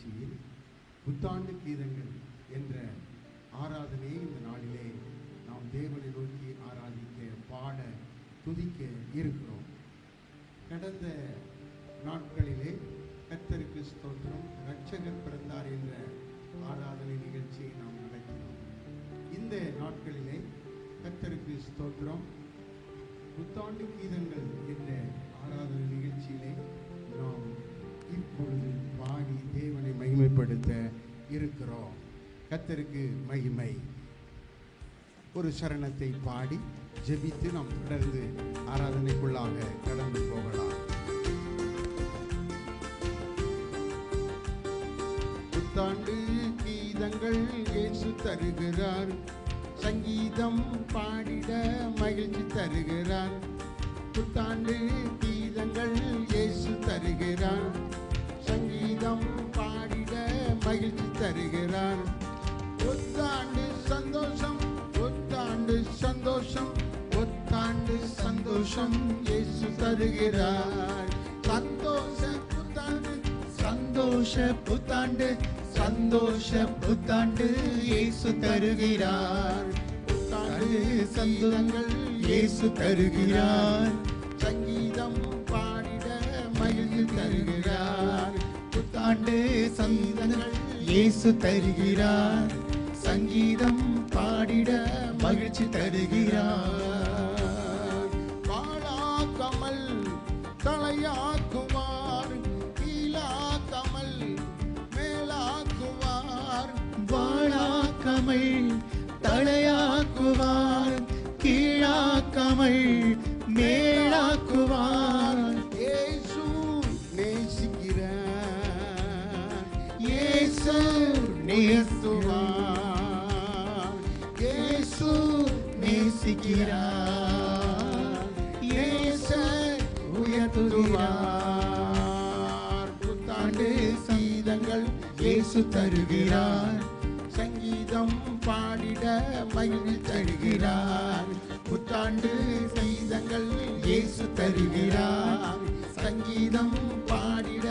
நிகழ்ச்சியில் புத்தாண்டு கீதங்கள் என்ற ஆராதனையை இந்த நாளிலே நாம் தேவனை நோக்கி ஆராதிக்க, பாட, துதிக்க இருக்கிறோம். கடந்த நாட்களிலே கர்த்தருக்கு ஸ்தோத்திரம், இரட்சகர் பிறந்தார் என்ற ஆராதனை நிகழ்ச்சியை நாம் நடத்தினோம். இந்த நாட்களிலே கர்த்தருக்கு ஸ்தோத்திரம், புத்தாண்டு கீதங்கள் என்ற ஆராதனை நிகழ்ச்சியிலே நாம் இப்பொழுது பாடி தேவனை மகிமைப்படுத்த இருக்கிறோம். கர்த்தருக்கு மகிமை. ஒரு சரணத்தை பாடி ஜெபித்து நாம் தொடர்ந்து ஆராதனைக்குள்ளாக கடந்து போகலாம். புத்தாண்டு கீதங்கள் இயேசு தருகிறார், சங்கீதம் பாடிட மகிழ்ச்சி தருகிறார். புத்தாண்டு கீதங்கள் இயேசு தருகிறார், சங்கீதம் பாடிட மகிழ்ச்சி தருகிறார். புத்தாண்டு சந்தோஷம், புத்தாண்டு சந்தோஷம், புத்தாண்டு சந்தோஷம் இயேசு தருகிறார். சந்தோஷ புத்தாண்டு, சந்தோஷ புத்தாண்டு, சந்தோஷ புத்தாண்டு இயேசு தருகிறார். புத்தாண்டு சங்கீதங்கள் இயேசு தருகிறார், சங்கீதம் பாடிட மகிழ்ச்சி தருகிறார். புத்தாண்டு சங்கீதங்கள் இயேசு தருகிறார், சங்கீதம் பாடிட மகிழ்ச்சி தருகிறார். பாழாக்காமல் தலையாக்குவார், கீழாக்காமல் மேலாக்குவார். வாழாக்காமல் தலையாக்குவார், கீழாக்காமல் மேலாக்குவார். இயேசு நேசிக்கிறார், இயேசு நேசுவார், இயேசு நேசிக்கிறார், இயேசு உயர்த்துகிறார். புத்தாண்டு கீதங்கள் இயேசு தருகிறார், சங்கீதம் பாடிட மகிழ்ச்சி தருகிறார். புத்தாண்டு கீதங்கள் இயேசு தருகிறார், சங்கீதம் பாடிட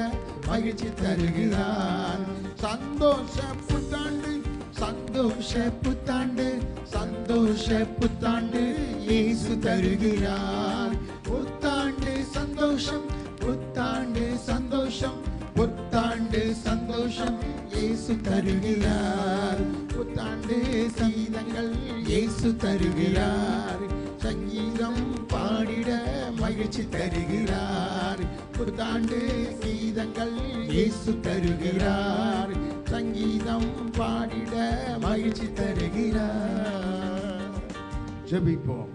மகிழ்ச்சி தருகிறார். சந்தோஷ புத்தாண்டு, சந்தோஷ புத்தாண்டு, சந்தோஷ புத்தாண்டு இயேசு தருகிறார். புத்தாண்டு சந்தோஷம், புத்தாண்டு சந்தோஷம், புத்தாண்டு சந்தோஷம் இயேசு தருகிறார். புத்தாண்டு கீதங்கள் இயேசு தருகிறார், சங்கீதம் பாடிட மகிழ்ச்சி தருகிறார். புத்தாண்டு கீதங்கள் இயேசு தருகிறார், சங்கீதம் பாடிட மகிழ்ச்சி தருகிறார். ஜெபிப்போம்.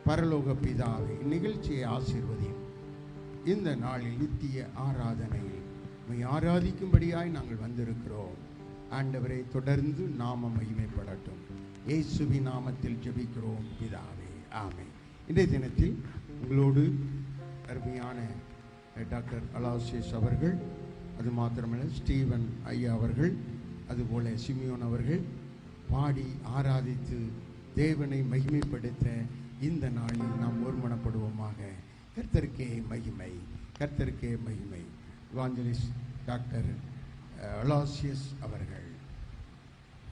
பரலோக பிதாவே, நிகழ்ச்சியை ஆசீர்வதியும். இந்த நாளில் நித்திய ஆராதனையில் உம்மை ஆராதிக்கும்படியாய் நாங்கள் வந்திருக்கிறோம். ஆண்டவரை தொடர்ந்து நாமம் மகிமைப்படட்டும். இயேசுவின் நாமத்தில் ஜெபிக்கிறோம் பிதாவே, ஆமென். இன்றைய தினத்தில் உங்களோடு அருமையான டாக்டர் அலாசியஸ் அவர்கள், அது மாத்திரமல்ல ஸ்டீவன் ஐயா அவர்கள், அதுபோல சிமியோன் அவர்கள் பாடி ஆராதித்து தேவனை மகிமைப்படுத்த இந்த நாளில் நாம் ஒருமனப்படுவோமாக. கர்த்தருக்கே மகிமை, கர்த்தருக்கே மகிமை. இவாஞ்சலிஸ்ட் டாக்டர் அலாசியஸ் அவர்கள்.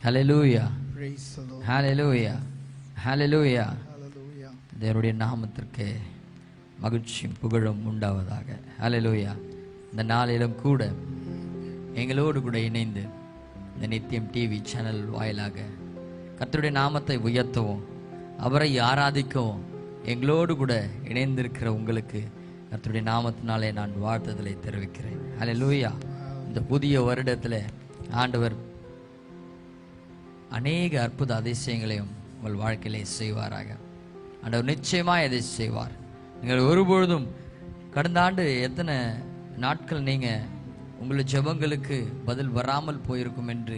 ஹல்லேலூயா, Praise the Lord. Hallelujah, hallelujah. Hallelujah. தேவனுடைய நாமத்திற்கு மகிழ்ச்சியும் புகழும் உண்டாவதாக. ஹல்லேலூயா. இந்த நாளிலும் கூட எங்களோடு கூட இணைந்து இந்த நித்தியம் டிவி சேனல் வாயிலாக கர்த்தருடைய நாமத்தை உயர்த்தவும் அவரை ஆராதிக்கவும் எங்களோடு கூட இணைந்திருக்கிற உங்களுக்கு கர்த்தருடைய நாமத்தினாலே நான் வாழ்த்துதலை தெரிவிக்கிறேன். ஹல்லேலூயா. இந்த புதிய வருடத்தில் ஆண்டவர் அநேக அற்புத அதிசயங்களையும் உங்கள் வாழ்க்கையிலே செய்வாராக. ஆண்டவர் நிச்சயமாக இதை செய்வார். நீங்கள் ஒருபொழுதும் கடந்த ஆண்டு எத்தனை நாட்கள் நீங்கள் உங்கள் ஜெபங்களுக்கு பதில் வராமல் போயிருக்கும் என்று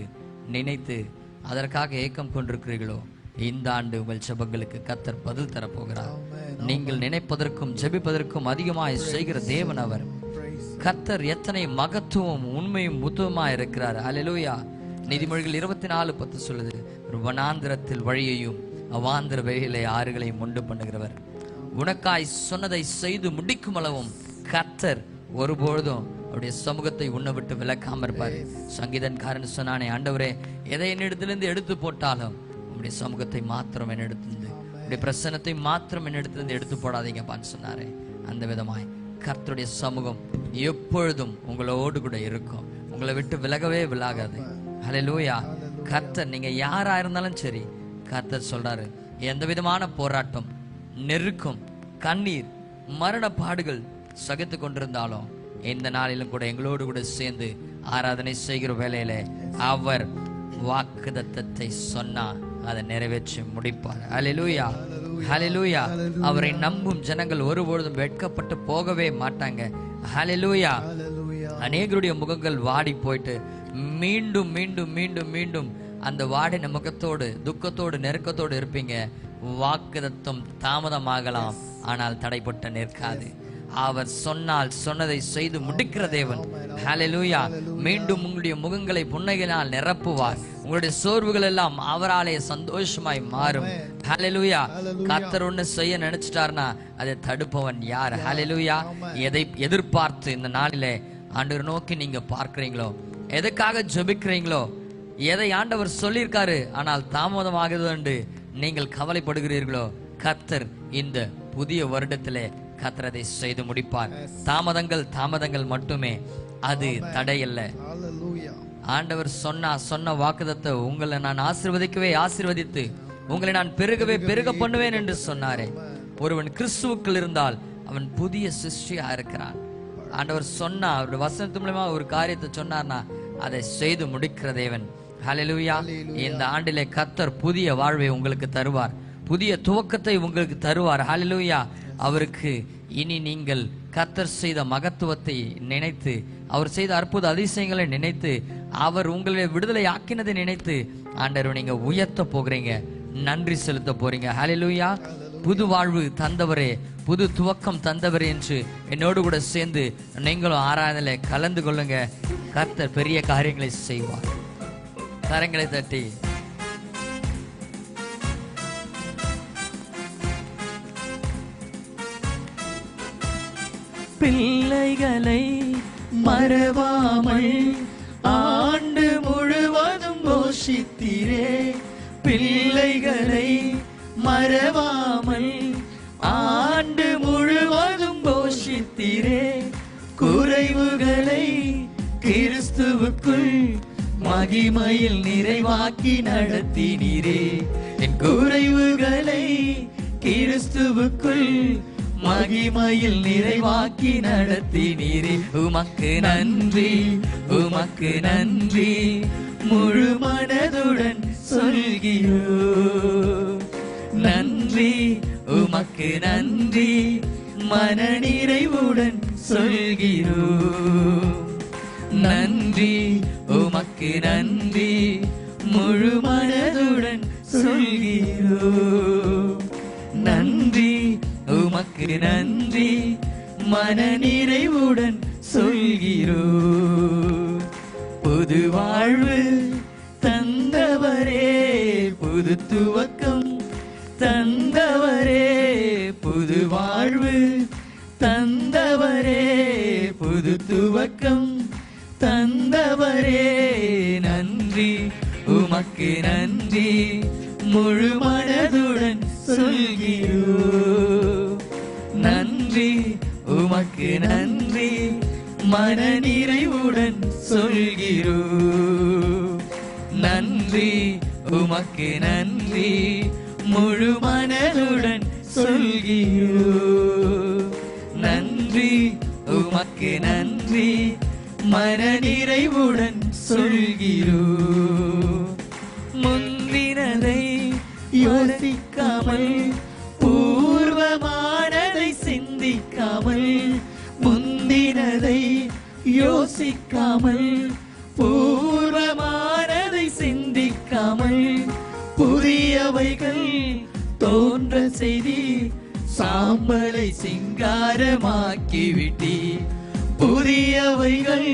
நினைத்து அதற்காக ஏக்கம் கொண்டிருக்கிறீர்களோ, இந்த ஆண்டு உங்கள் ஜெபங்களுக்கு கர்த்தர் பதில் தரப்போகிறார். நீங்கள் நினைப்பதற்கும் ஜெபிப்பதற்கும் அதிகமாய் செய்கிற தேவன் அவர். கர்த்தர் எத்தனை மகத்துவம் உண்மையும் முத்துவமாய் இருக்கிறார். ஹல்லேலூயா. நீதிமொழிகள் 24:10 சொல்லுது, வனாந்திரத்தில் வழியையும் அவாந்திர வழிகளை ஆறுகளையும் உண்டு பண்ணுகிறவர். உனக்காய் சொன்னதை செய்து முடிக்கும் அளவும் கர்த்தர் ஒருபொழுதும் அவருடைய சமூகத்தை உன்னை விட்டு விலக்காம இருப்பாரு. சங்கீதன்காரன் சொன்னானே, ஆண்டவரே எதை என்னிடத்திலிருந்து எடுத்து போட்டாலும் உங்களுடைய சமூகத்தை மாத்திரம் என்னிடத்திலிருந்து, உங்களுடைய பிரசன்னத்தை மாத்திரம் என்னிடத்திலிருந்து எடுத்து போடாதீங்கப்பான்னு சொன்னாரே. அந்த விதமாய் கர்த்தருடைய சமூகம் எப்பொழுதும் உங்களோடு கூட இருக்கும், உங்களை விட்டு விலகவே விலகாது. ஹல்லேலூயா. கர்த்தர் நீங்க யாரா இருந்தாலும் சரி, கர்த்தர் சொல்றாரு, எந்த விதமான போராட்டம், நெருக்கம், கண்ணீர், மரண பாடுகள் சகித்து கொண்டிருந்தாலும் இந்த நாளிலும் கூட எங்களோடு கூட சேர்ந்து ஆராதனை செய்கிற வேளையில அவர் வாக்குத்தத்தத்தை சொன்னா அதை நிறைவேற்றி முடிப்பார். ஹல்லேலூயா, ஹல்லேலூயா. அவரை நம்பும் ஜனங்கள் ஒருபொழுதும் வெட்கப்பட்டு போகவே மாட்டாங்க. ஹல்லேலூயா. அநேகருடைய முகங்கள் வாடி போயிட்டு மீண்டும் மீண்டும் மீண்டும் மீண்டும் அந்த வாடின முகத்தோடு, துக்கத்தோடு, நெருக்கத்தோடு இருப்பீங்க. வாக்குத்தத்தம் தாமதமாகலாம், ஆனால் தடைப்பட்ட நிற்காது. அவர் சொன்னால் சொன்னதை செய்து முடிக்கிற தேவன். ஹல்லேலூயா. மீண்டும் உங்களுடைய முகங்களை புன்னகையினால் நிரப்புவார். உங்களுடைய சோர்வுகள் எல்லாம் அவராலே சந்தோஷமாய் மாறும். ஹல்லேலூயா. கர்த்தர் ஒண்ணு செய்ய நினைச்சிட்டார்னா அதை தடுப்பவன் யார்? ஹல்லேலூயா. எதை எதிர்பார்த்து இந்த நாளிலே ஆண்டவர் நோக்கி நீங்க பார்க்கிறீங்களோ, எதுக்காக ஜெபிக்கிறீங்களோ, எதை ஆண்டவர் சொல்லியிருக்காரு ஆனால் தாமதமாகுது என்று நீங்கள் கவலைப்படுகிறீர்களோ, கர்த்தர் இந்த புதிய வருடத்திலே கர்த்தர் அதை செய்து முடிப்பார். தாமதங்கள் மட்டுமே, அது தடையல்ல. ஆண்டவர் சொன்ன வாக்குத்தத்தை உங்களை நான் ஆசீர்வதித்து உங்களை நான் பெருக பண்ணுவேன் என்று சொன்னாரே. ஒருவன் கிறிஸ்துவுக்குள் இருந்தால் அவன் புதிய சிருஷ்டியா இருக்கிறான். ஆண்டவர் சொன்னா, அவருடைய வசனத்து மூலமா ஒரு காரியத்தை சொன்னார்னா அதை செய்து முடிக்கிற தேவன். ஹல்லேலூயா. இந்த ஆண்டிலே கர்த்தர் புதிய வாழ்வை உங்களுக்கு தருவார், புதிய துவக்கத்தை உங்களுக்கு தருவார். ஹல்லேலூயா. அவருக்கு இனி நீங்கள் கர்த்தர் செய்த மகத்துவத்தை நினைத்து, அவர் செய்த அற்புத அதிசயங்களை நினைத்து, அவர் உங்களை விடுதலை ஆக்கினதை நினைத்து ஆண்டவர் நீங்க உயர்த்த போகிறீங்க, நன்றி செலுத்த போறீங்க. ஹல்லேலூயா. புது வாழ்வு தந்தவரே, புது துவக்கம் தந்தவரே என்று என்னோடு கூட சேர்ந்து நீங்களும் ஆராதனையில கலந்து கொள்ளுங்க. கர்த்தர் பெரிய காரியங்களை செய்வார். கரங்களை தட்டி பிள்ளைகளை மறவாமல் ஆண்டு முழுவதும் போஷித்தீரே. பிள்ளைகளை மறவாமல் ஆண்டு முழுவதும் போஷித்தீரே. குறைவுகளை கிறிஸ்துவுக்குள் மகிமையில் நிறைவாக்கி நடத்தினீரே. என் குறைவுகளை கிறிஸ்துவுக்குள் மகிமையில் நிறைவாக்கி நடத்தினீரே. உமக்கு நன்றி, உமக்கு நன்றி, முழு மனதுடன் சொல்கிறோம். நன்றி, உமக்கு நன்றி, மன நிறைவுடன் சொல்கிறோம். நன்றி, உமக்கு நன்றி, முழு மனதுடன் சொல்கிறோம். நன்றி, உமக்கு நன்றி, மன நிறைவுடன் சொல்கிறோம். புது வாழ்வு தந்தவரே, புது துவக்கம் தந்தவரே, புது வாழ்வு தந்தவரே, புது துவக்கம் தந்தவரே. நன்றி, உமக்கு நன்றி, முழு மனதுடன் சொல்கிறோம். நன்றி, உமக்கு நன்றி, மன நிறைவுடன் சொல்கிறோம். நன்றி, உமக்கு நன்றி, முழு மனதுடன் சொல்கிறோம். நன்றி, உமக்கு நன்றி, மன நிறைவுடன் சொல்கிறோம். முந்தினதை யோசிக்காமல், பூர்வமானதை சிந்திக்காமல், முந்தினதை யோசிக்காமல், பூர்வமானதை சிந்திக்காமல், புதியவைகள் தோன்ற செய்தி சாம்பலை சிங்காரமாக்கிவிட்டி. புதியவைகள்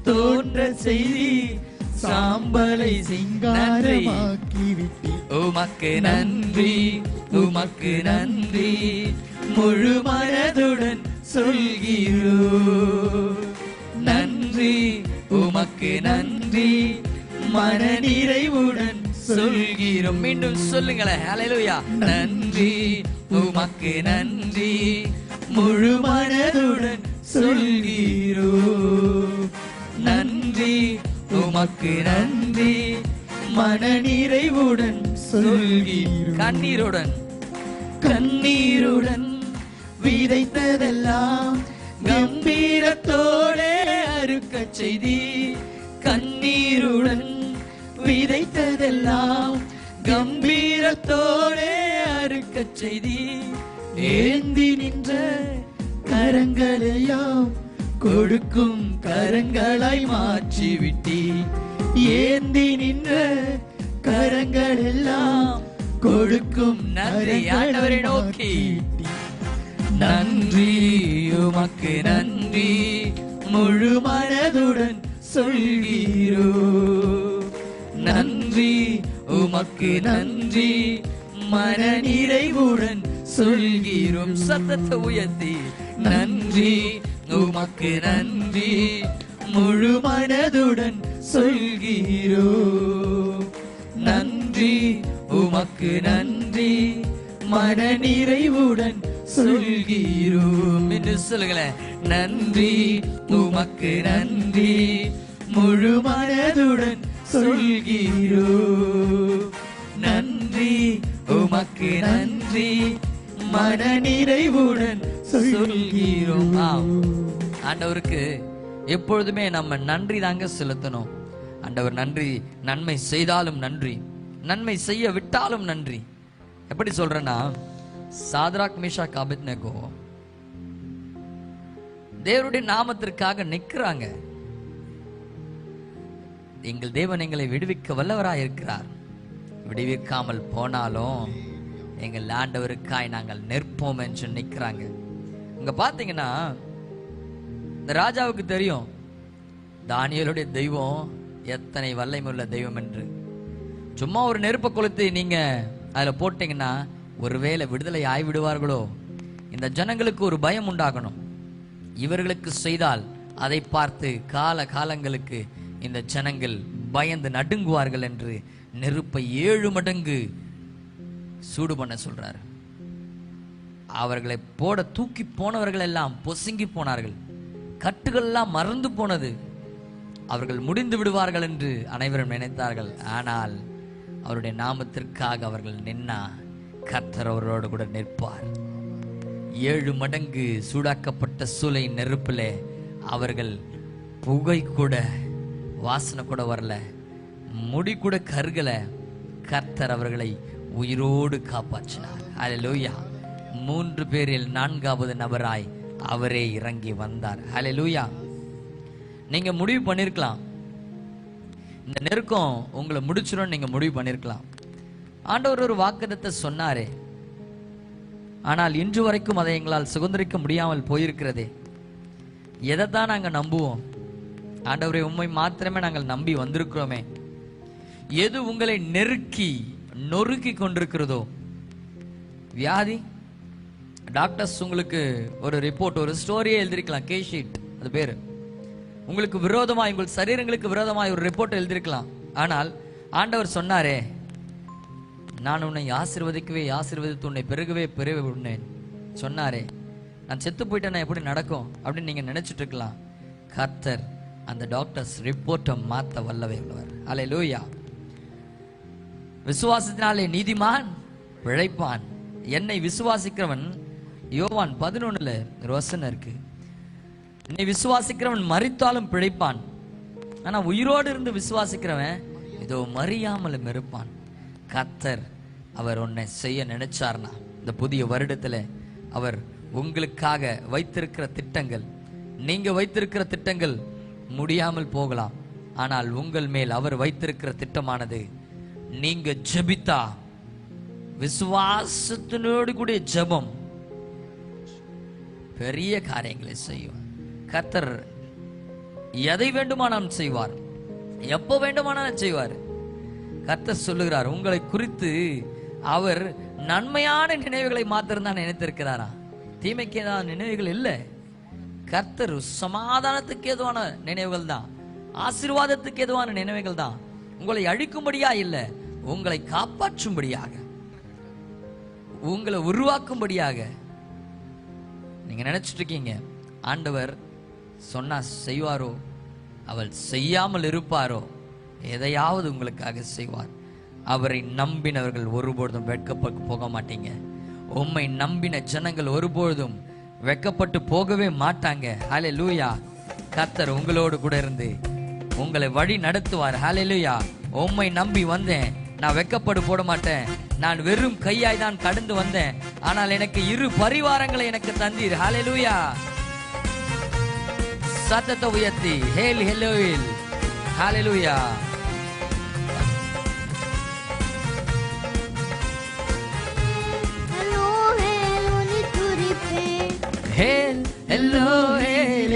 தோன்ற செய்தி சாம்பலை சிங்காரமாக்கிவிட்டி. உமக்கு நன்றி, உமக்கு நன்றி, முழு மனதுடன் சொல்கிறோம். உமக்கு நன்றி மன நிறைவுடன் சொல்கிறோம். மீண்டும் சொல்லுங்களேன். ஹல்லேலூயா. நன்றி உமக்கு நன்றி முழு மனதுடன் சொல்கிறோம். நன்றி உமக்கு நன்றி மன நிறைவுடன் சொல்கிறோம். கண்ணீருடன் கண்ணீருடன் விதைத்ததெல்லாம் கம்பீரத்தோடே அறுக்க செய்தி. கண்ணீருடன் விதைத்ததெல்லாம் கம்பீரத்தோடே அறுக்க செய்தி. ஏந்தி நின்ற கரங்களையாம் கொடுக்கும் கரங்களாய் மாற்றி விட்டி. ஏந்தி நின்ற கரங்கள் எல்லாம் கொடுக்கும் நன்றி ஆண்டவரை நோக்கி. நன்றி உமக்கு நன்றி முழு மனதுடன் சொல்கிறோம். நன்றி உமக்கு நன்றி மன நிறைவுடன் சொல்கிறோம். சத்தத்தை உயர்த்தி நன்றி உமக்கு நன்றி முழு மனதுடன் சொல்கிறோம். நன்றி உமக்கு நன்றி மன நிறைவுடன் சொல்கிறோம் என்று சொல்லுங்களேன். நன்றி உமக்கு நன்றி முழு மனதுடன் சொல்கிறோம். நன்றி உமக்கு நன்றி மன நிறைவுடன் சொல்கிறோம். ஆண்டவருக்கு எப்பொழுதுமே நம்ம நன்றி தாங்க செலுத்தணும். ஆண்டவர் நன்றி, நன்மை செய்தாலும் நன்றி, நன்மை செய்ய விட்டாலும் நன்றி. எப்படி சொல்றேன்னா, சாத்ராக் மேஷாக் ஆபேத்நேகோ தேவனுடைய நாமத்திற்காக நிற்கிறாங்க. எங்கள் தேவன் எங்களை விடுவிக்க வல்லவராய் இருக்கிறார். விடுவிக்காமல் போனாலும் எங்கள் ஆண்டவருக்காய் நாங்கள் நிற்போம் என்று நிற்கிறாங்க. இங்க பாத்தீங்கன்னா, இந்த ராஜாவுக்கு தெரியும் தானியேலுடைய தெய்வம் எத்தனை வல்லமையுள்ள தெய்வம் என்று. சும்மா ஒரு நெருப்பை கொளுத்தி நீங்க அதுல போட்டீங்கன்னா ஒருவேளை விடுதலை ஆய்விடுவார்களோ, இந்த ஜனங்களுக்கு ஒரு பயம் உண்டாகணும். இவர்களுக்கு செய்தால் அதை பார்த்து கால காலங்களுக்கு இந்த ஜனங்கள் பயந்து நடுங்குவார்கள் என்று நெருப்பை 7 மடங்கு சூடு பண்ண சொல்றார். அவர்களை போட தூக்கி போனவர்கள் எல்லாம் பொசுங்கி போனார்கள். கட்டுகள் எல்லாம் மறந்து போனது. அவர்கள் முடிந்து விடுவார்கள் என்று அனைவரும் நினைத்தார்கள். ஆனால் அவருடைய நாமத்திற்காக அவர்கள் நின்னா கர்த்தர் அவரோடு கூட நிற்பார். 7 மடங்கு சூடாக்கப்பட்ட சூளை நெருப்பிலே அவர்கள் புகை கூட வாசனை கூட வரல, முடி கூட கருகல. கர்த்தர் அவர்களை உயிரோடு காப்பாற்றினார். ஹல்லேலூயா. 3 பேரில் 4வது நபராய் அவரே இறங்கி வந்தார். ஹல்லேலூயா. நீங்க முடிவு பண்ணிருக்கலாம், இந்த நெருக்கம் உங்களை முடிச்சிடும், நீங்க முடிவு பண்ணிருக்கலாம். ஆண்டவர் ஒரு வாக்குத்தத்தத்தை சொன்னாரே, ஆனால் இன்று வரைக்கும் அதை எங்களால் சுதந்திரிக்க முடியாமல் போயிருக்கிறதே. எதைத்தான் நாங்க நம்புவோம்? ஆண்டவரை உம்மை மாத்திரமே நாங்கள் நம்பி வந்திருக்கிறோமே. எது உங்களை நெருக்கி நொறுக்கி கொண்டிருக்கிறதோ, வியாதி, டாக்டர்ஸ் உங்களுக்கு ஒரு ரிப்போர்ட், ஒரு ஸ்டோரியே எழுதிருக்கலாம், கேஸ் ஷீட் அது பேரு. உங்களுக்கு விரோதமாய், உங்கள் சரீரங்களுக்கு விரோதமாய் ஒரு ரிப்போர்ட் எழுதிருக்கலாம். ஆனால் ஆண்டவர் சொன்னாரே, நான் உன்னை ஆசீர்வதிக்கவே ஆசீர்வதித்து உன்னை பெருகவே பெருக உன்னேன் சொன்னாரே. நான் செத்து போயிட்டேன்னா எப்படி நடக்கும் அப்படின்னு நீங்க நினைச்சிட்டு இருக்கலாம். கர்த்தர் அந்த டாக்டர்ஸ் ரிப்போர்ட்டை மாத்த வல்லவே உள்ளவர். ஹல்லேலூயா. விசுவாசத்தினாலே நீதிமான் பிழைப்பான். என்னை விசுவாசிக்கிறவன், யோவான் 11 ஒரு வசனம் இருக்கு, என்னை விசுவாசிக்கிறவன் மரித்தாலும் பிழைப்பான். ஆனா உயிரோடு இருந்து விசுவாசிக்கிறவன் இதோ மறியாமலும் இருப்பான். கர்த்தர் அவர் உன்னை செய்ய நினைச்சார்னா, இந்த புதிய வருடத்துல அவர் உங்களுக்காக வைத்திருக்கிற திட்டங்கள், நீங்க வைத்திருக்கிற திட்டங்கள் முடியாமல் போகலாம். ஆனால் உங்கள் மேல் அவர் வைத்திருக்கிற திட்டமானது, நீங்க ஜெபித்தா, விசுவாசத்தினோடு கூடிய ஜெபம் பெரிய காரியங்களை செய்யும். கர்த்தர் எதை வேண்டுமானாலும் செய்வார், எப்போ வேண்டுமானாலும் செய்வார். கர்த்தர் சொல்லுகிறார், உங்களை குறித்து அவர் நன்மையான நினைவுகளை மாத்திரம் தான் நினைத்திருக்கிறாரா, தீமைக்கு ஏதாவது நினைவுகள் இல்லை. கர்த்தர் சமாதானத்துக்கு ஏதுவான நினைவுகள் தான். ஆசீர்வாதத்துக்கு எதுவான நினைவுகள் தான். உங்களை அழிக்கும்படியா இல்லை, உங்களை காப்பாற்றும்படியாக, உங்களை உருவாக்கும்படியாக. நீங்க நினைச்சிட்டு இருக்கீங்க ஆண்டவர் சொன்னா செய்வாரோ, அவள் செய்யாமல் இருப்பாரோ? எதையாவது உங்களுக்காக செய்வார். அவரை நம்பினவர்கள் ஒருபொழுதும் வெட்கப்பட்டு போக மாட்டீங்க. உம்மை நம்பின ஜனங்கள் ஒருபொழுதும் வெட்கப்பட்டு போகவே மாட்டாங்க. ஹல்லேலூயா. கர்த்தர் உங்களோடு கூட இருந்து உங்களை வழி நடத்துவார். ஹல்லேலூயா. உம்மை நம்பி வந்தேன், நான் வெட்கப்பட்டு போட மாட்டேன். நான் வெறும் கையாய் தான் கடந்து வந்தேன், ஆனால் எனக்கு 2 பரிவாரங்களை எனக்கு தந்தீர். ஹல்லேலூயா. சத்தத்தை உயர்த்தி ஹேல் ஹெலோயில். ஹல்லேலூயா. ஹேல் எல்லோஹேல்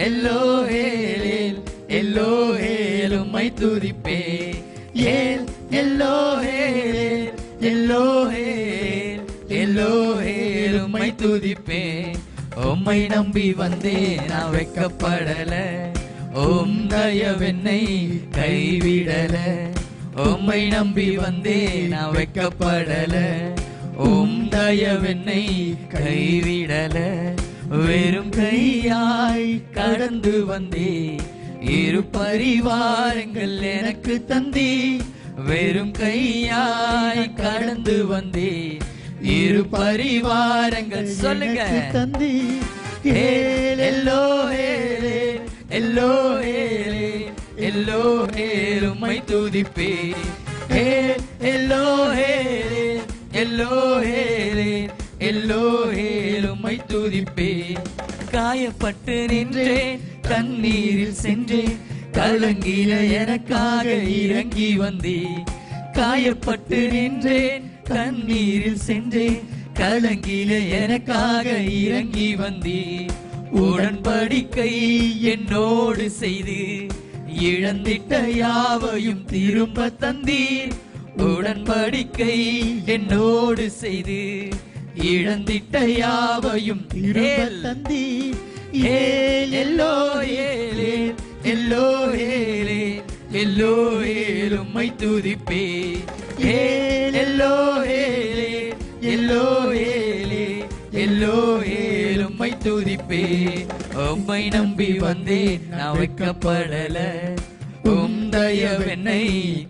எல்லோஹேல் எல்லோஹேல் உம்மை துதிப்பேன். ஹேல் எல்லோஹேல் எல்லோஹேல் எல்லோஹேல் உம்மை துதிப்பேன். உம்மை நம்பி வந்தேன், நான் வெட்கப்படல. உம் தயவென்னை கைவிடல. உம்மை நம்பி வந்தேன், நான் வெட்கப்படல. உம் தயவென்னை கைவிடல. வெறும் கையாய் கடந்து வந்தே, 2 பரிவாரங்கள் எனக்கு தந்தே. வெறும் கையாய் கடந்து வந்தே, 2 பரிவாரங்கள் சொல்லுங்க தந்தே. ஹேல் எல்லோஹேல் எல்லோஹேல் எல்லோஹேல் உம்மை துதிப்பேன். ஹேல் எல்லோஹேல் எல்லோஹேல் எல்லோஹேல் உம்மை துதிப்பேன். காயப்பட்டு நின்றேன், கண்ணீரில் சென்றேன், கலங்கின எனக்காக இறங்கி வந்தே. காயப்பட்டு நின்றேன், கண்ணீரில் சென்றேன், கலங்கின எனக்காக இறங்கி வந்தே. உடன்படிக்கை என்னோடு செய்து இழந்திட்ட யாவையும் திரும்ப தந்தீர். உடன்படிக்கை என்னோடு செய்து இழந்திட்ட யாவையும் திரும்ப தந்தீர். ஹேல் எல்லோஹேல் எல்லோஹேல் எல்லோஹேல் உம்மை துதிப்பேன். ஹேல் எல்லோஹேல் எல்லோஹேல் எல்லோஹேல் உம்மை துதிப்பேன். உம்மை நம்பி வந்தேன், நான் வெட்கப்படல. உம் தயவென்னை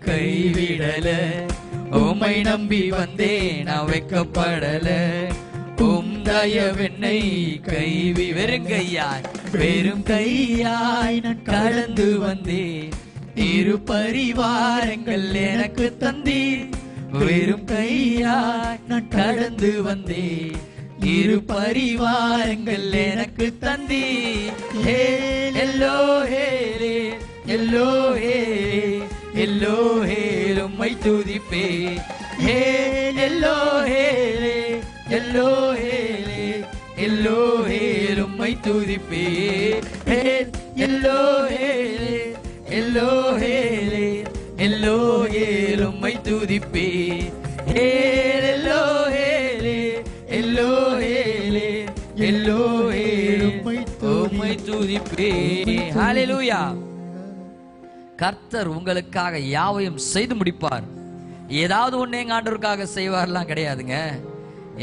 கைவிடல. உம்மை நம்பி வந்தேன், நான் வெட்கப்படல. உம் தயவென்னை வெறும் கையாய் வெறும் கையாய் நான் கடந்து வந்தேன். 2 பரிவாரங்கள் எனக்கு தந்தீர். வெறும் கையாய் நான் கடந்து வந்தேன், 2 பரிவாரங்கள் எனக்கு தந்தீர். ஹேல் எல்லோஹேல் எல்லோஹேல் எல்லோஹேல் உம்மை துதிப்பேன். ஹேல் எல்லோஹேல் எல்லோஹேல் எல்லோஹேல் உம்மை துதிப்பேன். ஹேல் எல்லோஹேல் எல்லோஹேல் எல்லோஹேல் உம்மை துதிப்பேன். ஹேல் எல்லோஹேல் எல்லோஹேல் எல்லோஹேல் உம்மை துதிப்பேன். ஹல்லேலூயா. கர்த்தர் உங்களுக்காக யாவையும் செய்து முடிப்பார். ஏதாவது ஒண்ணு எங்க ஆண்டவருக்காக செய்வார்லாம் கிடையாதுங்க,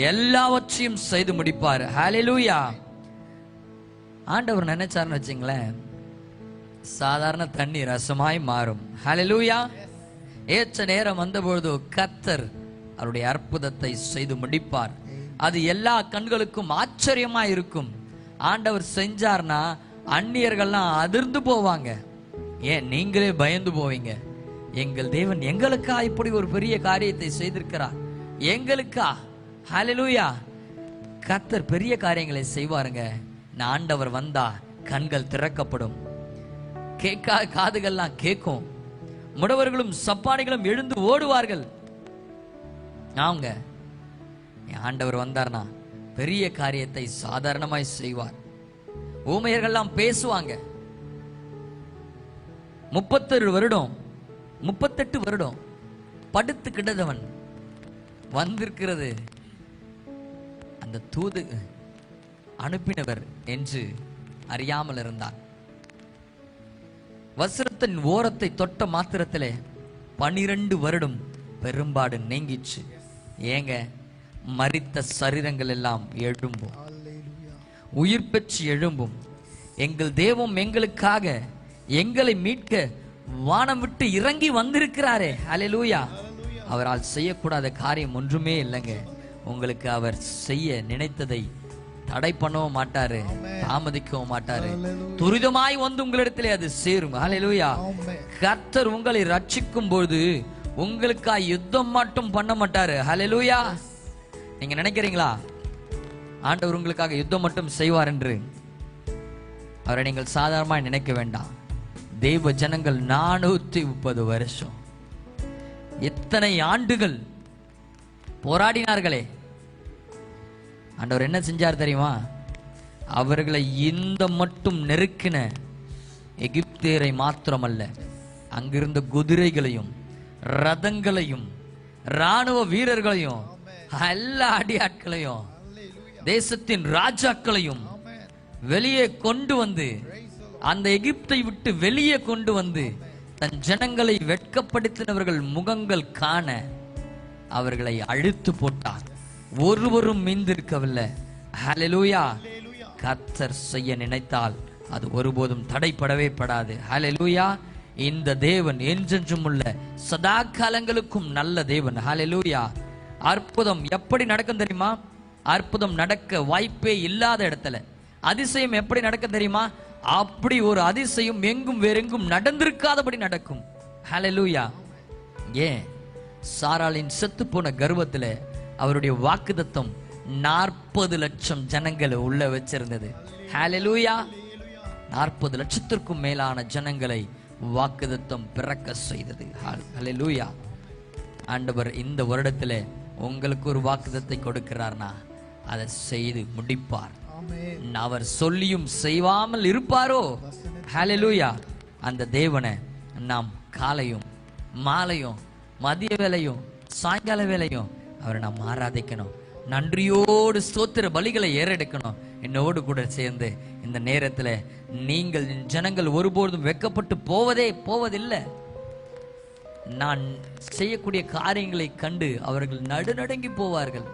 எல்லாவற்றையும் செய்து முடிப்பார். ஹல்லேலூயா. ஆண்டவர் நினைச்சாருன்னு வச்சுங்களேன், சாதாரண தண்ணி ரசமாய் மாறும். ஹல்லேலூயா. ஏற்ற நேரம் வந்தபொழுது கர்த்தர் அவருடைய அற்புதத்தை செய்து முடிப்பார். அது எல்லா கண்களுக்கும் ஆச்சரியமா இருக்கும். ஆண்டவர் செஞ்சார்னா அந்நியர்கள்லாம் அதிர்ந்து போவாங்க. ஏன் நீங்களே பயந்து போவீங்க. எங்கள் தேவன் எங்களுக்கா இப்படி ஒரு பெரிய காரியத்தை செய்திருக்கிறார், எங்களுக்கா. ஹல்லேலூயா. கர்த்தர் பெரிய காரியங்களை செய்வாருங்க. ஆண்டவர் வந்தா கண்கள் திறக்கப்படும், கேட்காத காதுகள்லாம் கேட்கும், முடவர்களும் சப்பானிகளும் எழுந்து ஓடுவார்கள். அவங்க ஆண்டவர் வந்தார்னா பெரிய காரியத்தை சாதாரணமாய் செய்வார். ஊமையர்கள்லாம் பேசுவாங்க. 38 வருடம் படுத்து கிடந்தவன் வந்திருக்கிறது அந்த தூது அனுப்பினவர் என்று அறியாமல் இருந்தான். வஸ்திரத்தின் ஓரத்தை தொட்ட மாத்திரத்திலே 12 வருடம் பெரும்பாடு நீங்கிச்சு. ஏங்க, மரித்த சரீரங்கள் எல்லாம் எழும்பும், உயிர் பெற்று எழும்பும். எங்கள் தேவம் எங்களுக்காக எங்களை மீட்க வானம் விட்டு இறங்கி வந்திருக்கிறாரே. ஹல்லேலூயா. அவரால் செய்யக்கூடாத காரியம் ஒன்றுமே இல்லைங்க. உங்களுக்கு அவர் செய்ய நினைத்ததை தடை பண்ணவும் மாட்டாரு, தாமதிக்கவும் மாட்டாரு. துரிதமாய் வந்து உங்களிடத்திலே அது சேரும். ஹல்லேலூயா. கர்த்தர் உங்களை ரட்சிக்கும் போது உங்களுக்காக யுத்தம் மட்டும் பண்ண மாட்டாரு. ஹல்லேலூயா. நீங்க நினைக்கிறீங்களா ஆண்டவர் உங்களுக்காக யுத்தம் மட்டும் செய்வார் என்று? அவரை நீங்கள் சாதாரணமாக நினைக்க வேண்டாம். தேவ ஜனங்கள் 430 வருஷம், எத்தனை ஆண்டுகள் போராடினார்களே. ஆண்டவர் என்ன செஞ்சார் தெரியுமா? அவர்களை இந்த மட்டும் நெருக்கின எகிப்தியரை மாத்திரமல்ல, அங்கிருந்த குதிரைகளையும் ரதங்களையும் ராணுவ வீரர்களையும் எல்லா அடியாட்களையும் தேசத்தின் ராஜாக்களையும் வெளியே கொண்டு வந்து, அந்த எகிப்தை விட்டு வெளியே கொண்டு வந்து தன் ஜனங்களை வெட்கப்படுத்தினவர்கள் முகங்கள் காண அவர்களை அழித்து போட்டார். ஒருவரும் மீந்திருக்கவில்லை. ஹல்லேலூயா. கர்த்தர் செய்ய நினைத்தால் அது ஒருபோதும் தடைப்படவே படாது. ஹல்லேலூயா. இந்த தேவன் என்றென்றும் உள்ள சதா காலங்களுக்கும் நல்ல தேவன். ஹல்லேலூயா. அற்புதம் எப்படி நடக்கும் தெரியுமா? அற்புதம் நடக்க வாய்ப்பே இல்லாத இடத்துல அதிசயம் எப்படி நடக்க தெரியுமா? அப்படி ஒரு அதிசயம் எங்கும் வேறெங்கும் நடந்திருக்காதபடி நடக்கும். ஹல்லேலூயா. ஏன்? சாராளின் செத்து போன கர்வத்துல அவருடைய வாக்குத்தத்தம் 40 லட்சம் ஜனங்களை உள்ள வச்சிருந்தது. ஹல்லேலூயா. 40 லட்சத்திற்கும் மேலான ஜனங்களை வாக்குத்தத்தம் பிறக்க செய்தது. ஹல்லேலூயா. ஆண்டவர் இந்த வருடத்துல உங்களுக்கு ஒரு வாக்குத்தத்தை கொடுக்கிறார்னா அதை செய்து முடிப்பார். அவர் சொல்லியும் செய்வாமல் இருப்பாரோ? ஹல்லேலூயா. அந்த தேவனை நாம் காலையும் மாலையும் மதிய வேளையும் சாயங்கால வேளையும் அவரை நாம் ஆராதிக்கணும். நன்றியோடு ஸ்தோத்திர பலிகளை ஏறெடுக்கணும். என்னோடு கூட சேர்ந்து இந்த நேரத்தில் நீங்கள் ஜனங்கள் ஒருபோதும் வெட்கப்பட்டு போவதில்லை. நான் செய்யக்கூடிய காரியங்களை கண்டு அவர்கள் நடுநடுங்கி போவார்கள்.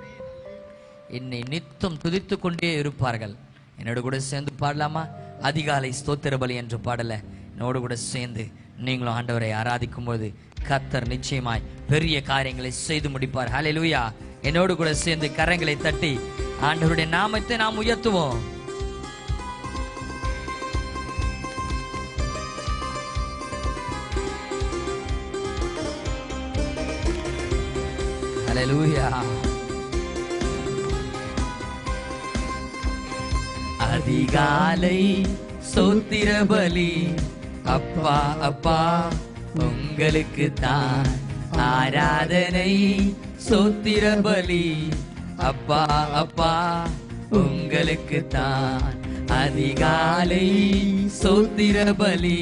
என்னை நித்தம் துதித்து கொண்டே இருப்பார்கள். என்னோடு கூட சேர்ந்து பாடலாமா? அதிகாலை ஸ்தோத்திர பலி என்று பாடல என்னோடு கூட சேர்ந்து நீங்களும் ஆண்டவரை ஆராதிக்கும் போது கர்த்தர் நிச்சயமாய் பெரிய காரியங்களை செய்து முடிப்பார். ஹல்லேலூயா. என்னோடு கூட சேர்ந்து கரங்களை தட்டி ஆண்டவருடைய நாமத்தை நாம் உயர்த்துவோம். ஹல்லேலூயா. அதிகாலை ஸ்தோத்திர பலி அப்பா அப்பா உங்களுக்கு தான் ஆராதனை. ஸ்தோத்திர பலி அப்பா அப்பா உங்களுக்கு தான். அதிகாலை ஸ்தோத்திர பலி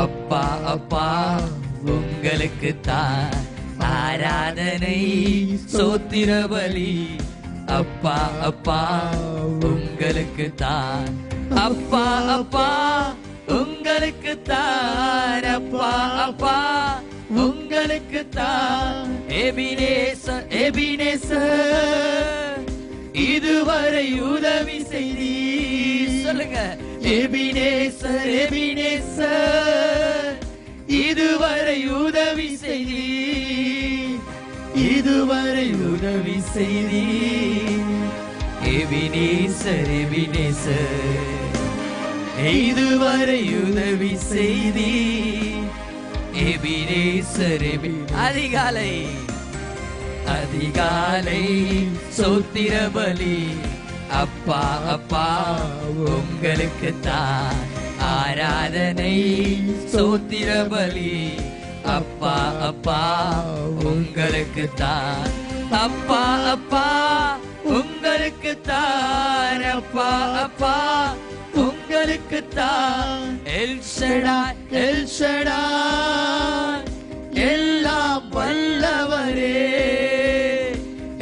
அப்பா அப்பா உங்களுக்கு தான் ஆராதனை. ஸ்தோத்திர பலி அப்பா அப்பா உங்களுக்கு தான். அப்பா அப்பா உங்களுக்கு தான். அப்பா அப்பா உங்களுக்கு தான். எபினேசர் எபினேசர் இதுவரை உதவி செய்தி. சொல்லுங்க. எபினேசர் எபினேசர் இதுவரை உதவி செய்தி. இதுவரை உதவி செய்தி. எபினேசர் எபினேசர் இதுவரை உதவி செய்தி. எபினேசர் அதிகாலை அதிகாலை ஸ்தோத்திர பலி அப்பா அப்பா உங்களுக்கு தான் ஆராதனை. ஸ்தோத்திர பலி அப்பா அப்பா உங்களுக்கு தான். அப்பா அப்பா உங்களுக்கு தான். அப்பா அப்பா உங்களுக்கு தான். எல் ஷடாய் எல் ஷடாய் எல்லாம் வல்லவரே.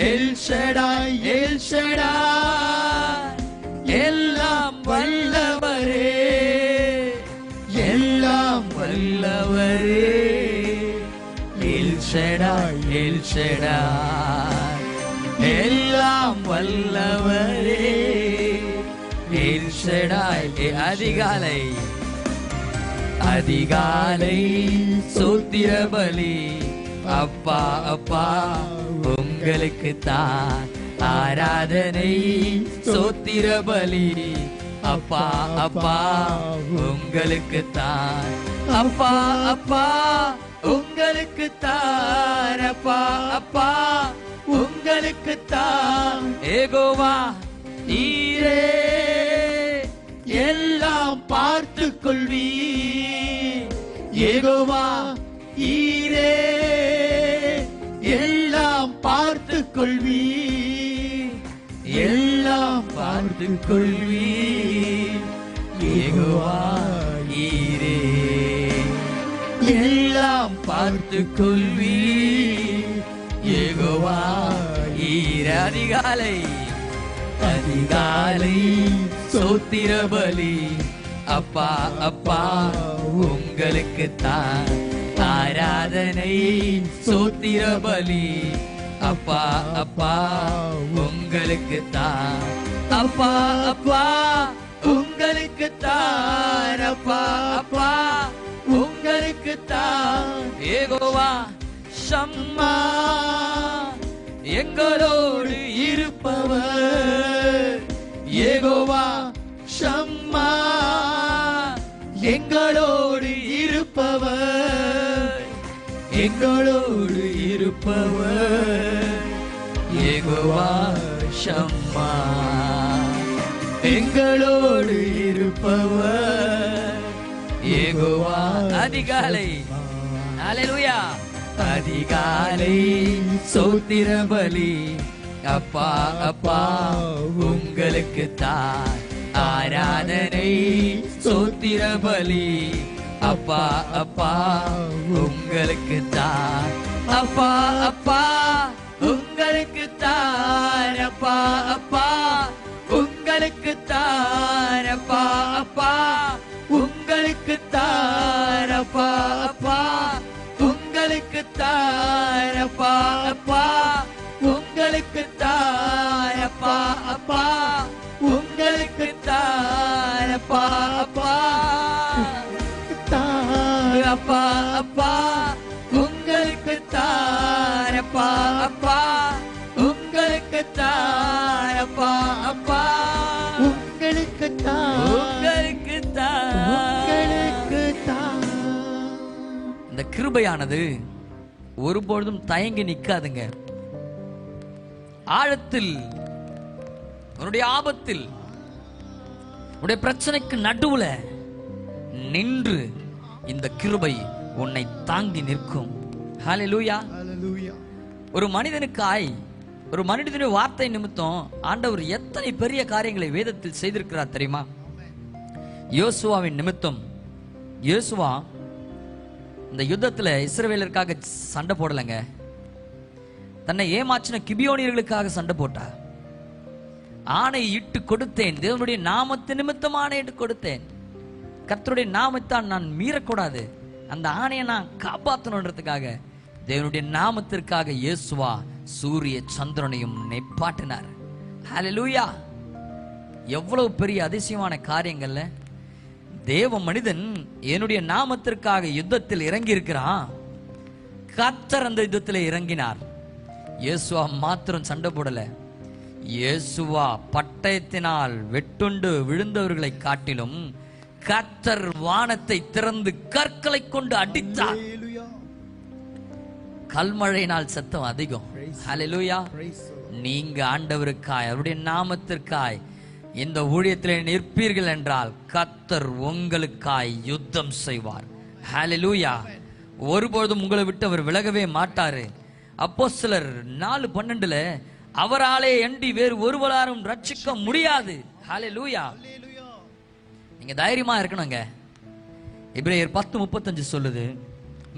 எல் ஷடாய் எல் ஷடாய் எல்லாம் வல்லவரே. எல்லாம் ஷடாய், எல்லாம் வல்லவரே எல் ஷடாய். அதிகாலை அதிகாலை சோத்திர பலி அப்பா அப்பா உங்களுக்கு தான் ஆராதனை. சோத்திர பலி அப்பா அப்பா உங்களுக்கு தான், அப்பா அப்பா உங்களுக்கு தான், அப்பா அப்பா உங்களுக்கு தான். யெகோவா நீரே எல்லாம் பார்த்து கொள்வீர். யெகோவா நீரே எல்லாம் பார்த்து கொள்வீர், எல்லாம் பார்த்து கொள்வீர். யெகோவா நீரே எல்லாம் பார்த்து கொள்வீர். யெகோவா நீரே. அதிகாலை அதிகாலை சோத்திர பலி அப்பா அப்பா உங்களுக்கு தான் ஆராதனை. சோத்திர பலி அப்பா அப்பா உங்களுக்கு தான், அப்பா அப்பா உங்களுக்கு தான், அப்பா அப்பா உங்களுக்கு தான். யெகோவா ஷம்மா எங்களோடு இருப்பவர். யெகோவா ஷம்மா எங்களோடு இருப்பவர், எங்களோடு இருப்பவர். யெகோவா ஷம்மா எங்களோடு இருப்பவர். யெகோவா அதிகாலை ஹல்லேலூயா அதிகாலை சோத்திர பலி அப்பா அப்பா உங்களுக்கு தான் ஆராதனை. சோத்திர பலி அப்பா அப்பா உங்களுக்கு தான், அப்பா அப்பா உங்களுக்கு தான், அப்பா அப்பா உங்களுக்கு தான், அப்பா அப்பா உங்களுக்கு தான், அப்பா அப்பா உங்களுக்கு தான், அப்பா அப்பா உங்களுக்கு தான், அப்பா அப்பா உங்களுக்கு தான், அப்பா அப்பா அப்பா அப்பா உங்களுக்கு தான், அப்பா அப்பா உங்களுக்கு தான், அப்பா அப்பா உங்களுக்கு தான், உங்களுக்கு தான், உங்களுக்கு தான். இந்த கிருபையானது ஒருபொழுதும் தயங்கி நிற்காதுங்க. ஆழத்தில் உன்னுடைய ஆபத்தில் உன்னுடைய பிரச்சனைக்கு நடுவுல நின்று இந்த கிருபை உன்னை தாங்கி நிற்கும். ஹல்லேலூயா. ஒரு மனிதனுக்காய் ஒரு மனிதனுடைய வார்த்தை நிமித்தம் ஆண்டவர் எத்தனை பெரிய காரியங்களை வேதத்தில் செய்திருக்கிறார் தெரியுமா? யோசுவாவின் நிமித்தம் யோசுவா இந்த யுத்தத்துல இஸ்ரவேலருக்காக சண்டை போடலைங்க, தன்னை ஏமாற்றின கிபியோனியர்களுக்காக சண்டை போட்டா. ஆணை இட்டு கொடுத்தேன், தேவனுடைய நாமத்து நிமித்தம் ஆணையிட்டு கொடுத்தேன். கர்த்தருடைய நாமத்தான் நான் மீறக்கூடாது, அந்த ஆணையை நான் காப்பாற்றணுன்றதுக்காக தேவனுடைய நாமத்திற்காக இயேசுவா சூரிய சந்திரனையும் நெப்பாட்டினார். ஹல்லேலூயா. எவ்வளவு பெரிய அதிசயமான காரியங்கள்ல தேவ மனிதன் என்னுடைய நாமத்திற்காக யுத்தத்தில் இறங்கி இருக்கிறான். கர்த்தர் அந்த யுத்தத்தில் இறங்கினார். இயேசுவா மாத்திரம் சண்டை போடல, இயேசுவா பட்டயத்தினால் வெட்டுண்டு விழுந்தவர்களை காட்டிலும் கர்த்தர் வானத்தை திறந்து கற்களை கொண்டு அடித்தார். கல்மழையினால் சத்தம் அதிகம். ஹல்லேலூயா. நீங்க ஆண்டவருக்காய் அவருடைய நாமத்திற்காய் இந்த ஊழியத்திலே நிற்பீர்கள் என்றால் கர்த்தர் உங்களுக்காய் யுத்தம் செய்வார். ஹல்லேலூயா. ஒருபொழுதும் உங்களை விட்டு அவர் விலகவே மாட்டாரு. அப்போஸ்தலர் 4:12 அவராலே அன்றி வேறு ஒருவராலும் ரட்சிக்க முடியாது. ஹல்லேலூயா. நீங்க தைரியமா இருக்கணுங்க. எபிரேயர் 10:35 சொல்லுது,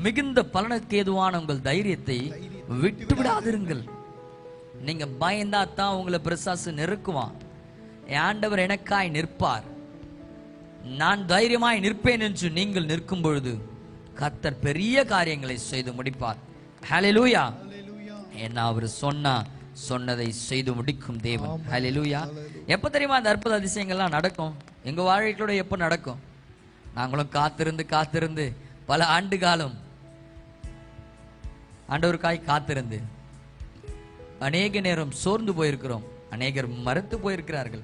மிகுந்த பலனுக்கு ஏதுவான உங்கள் தைரியத்தை விட்டு விடாதிருங்கள். நீங்க பயந்தா தான் உங்களை பிசாசு நெருக்குவான். என் ஆண்டவர் எனக்காய் நிற்பார், நான் தைரியமாய் நிற்பேன் என்று நீங்கள் நிற்கும் பொழுது கர்த்தர் பெரிய காரியங்களை செய்து முடிப்பார். ஹல்லேலூயா. ஏன்னா அவர் சொன்னதை செய்து முடிக்கும் தேவன். ஹல்லேலூயா. எப்ப தெரியுமா அந்த அற்புத அதிசயங்கள்லாம் நடக்கும்? எங்க வாழ்க்கையோட எப்ப நடக்கும்? நாங்களும் காத்திருந்து பல ஆண்டு காலம் ஆண்டவருக்காய் காத்திருந்து அநேக நேரம் சோர்ந்து போயிருக்கிறோம். அநேகர் மறுத்து போயிருக்கிறார்கள்.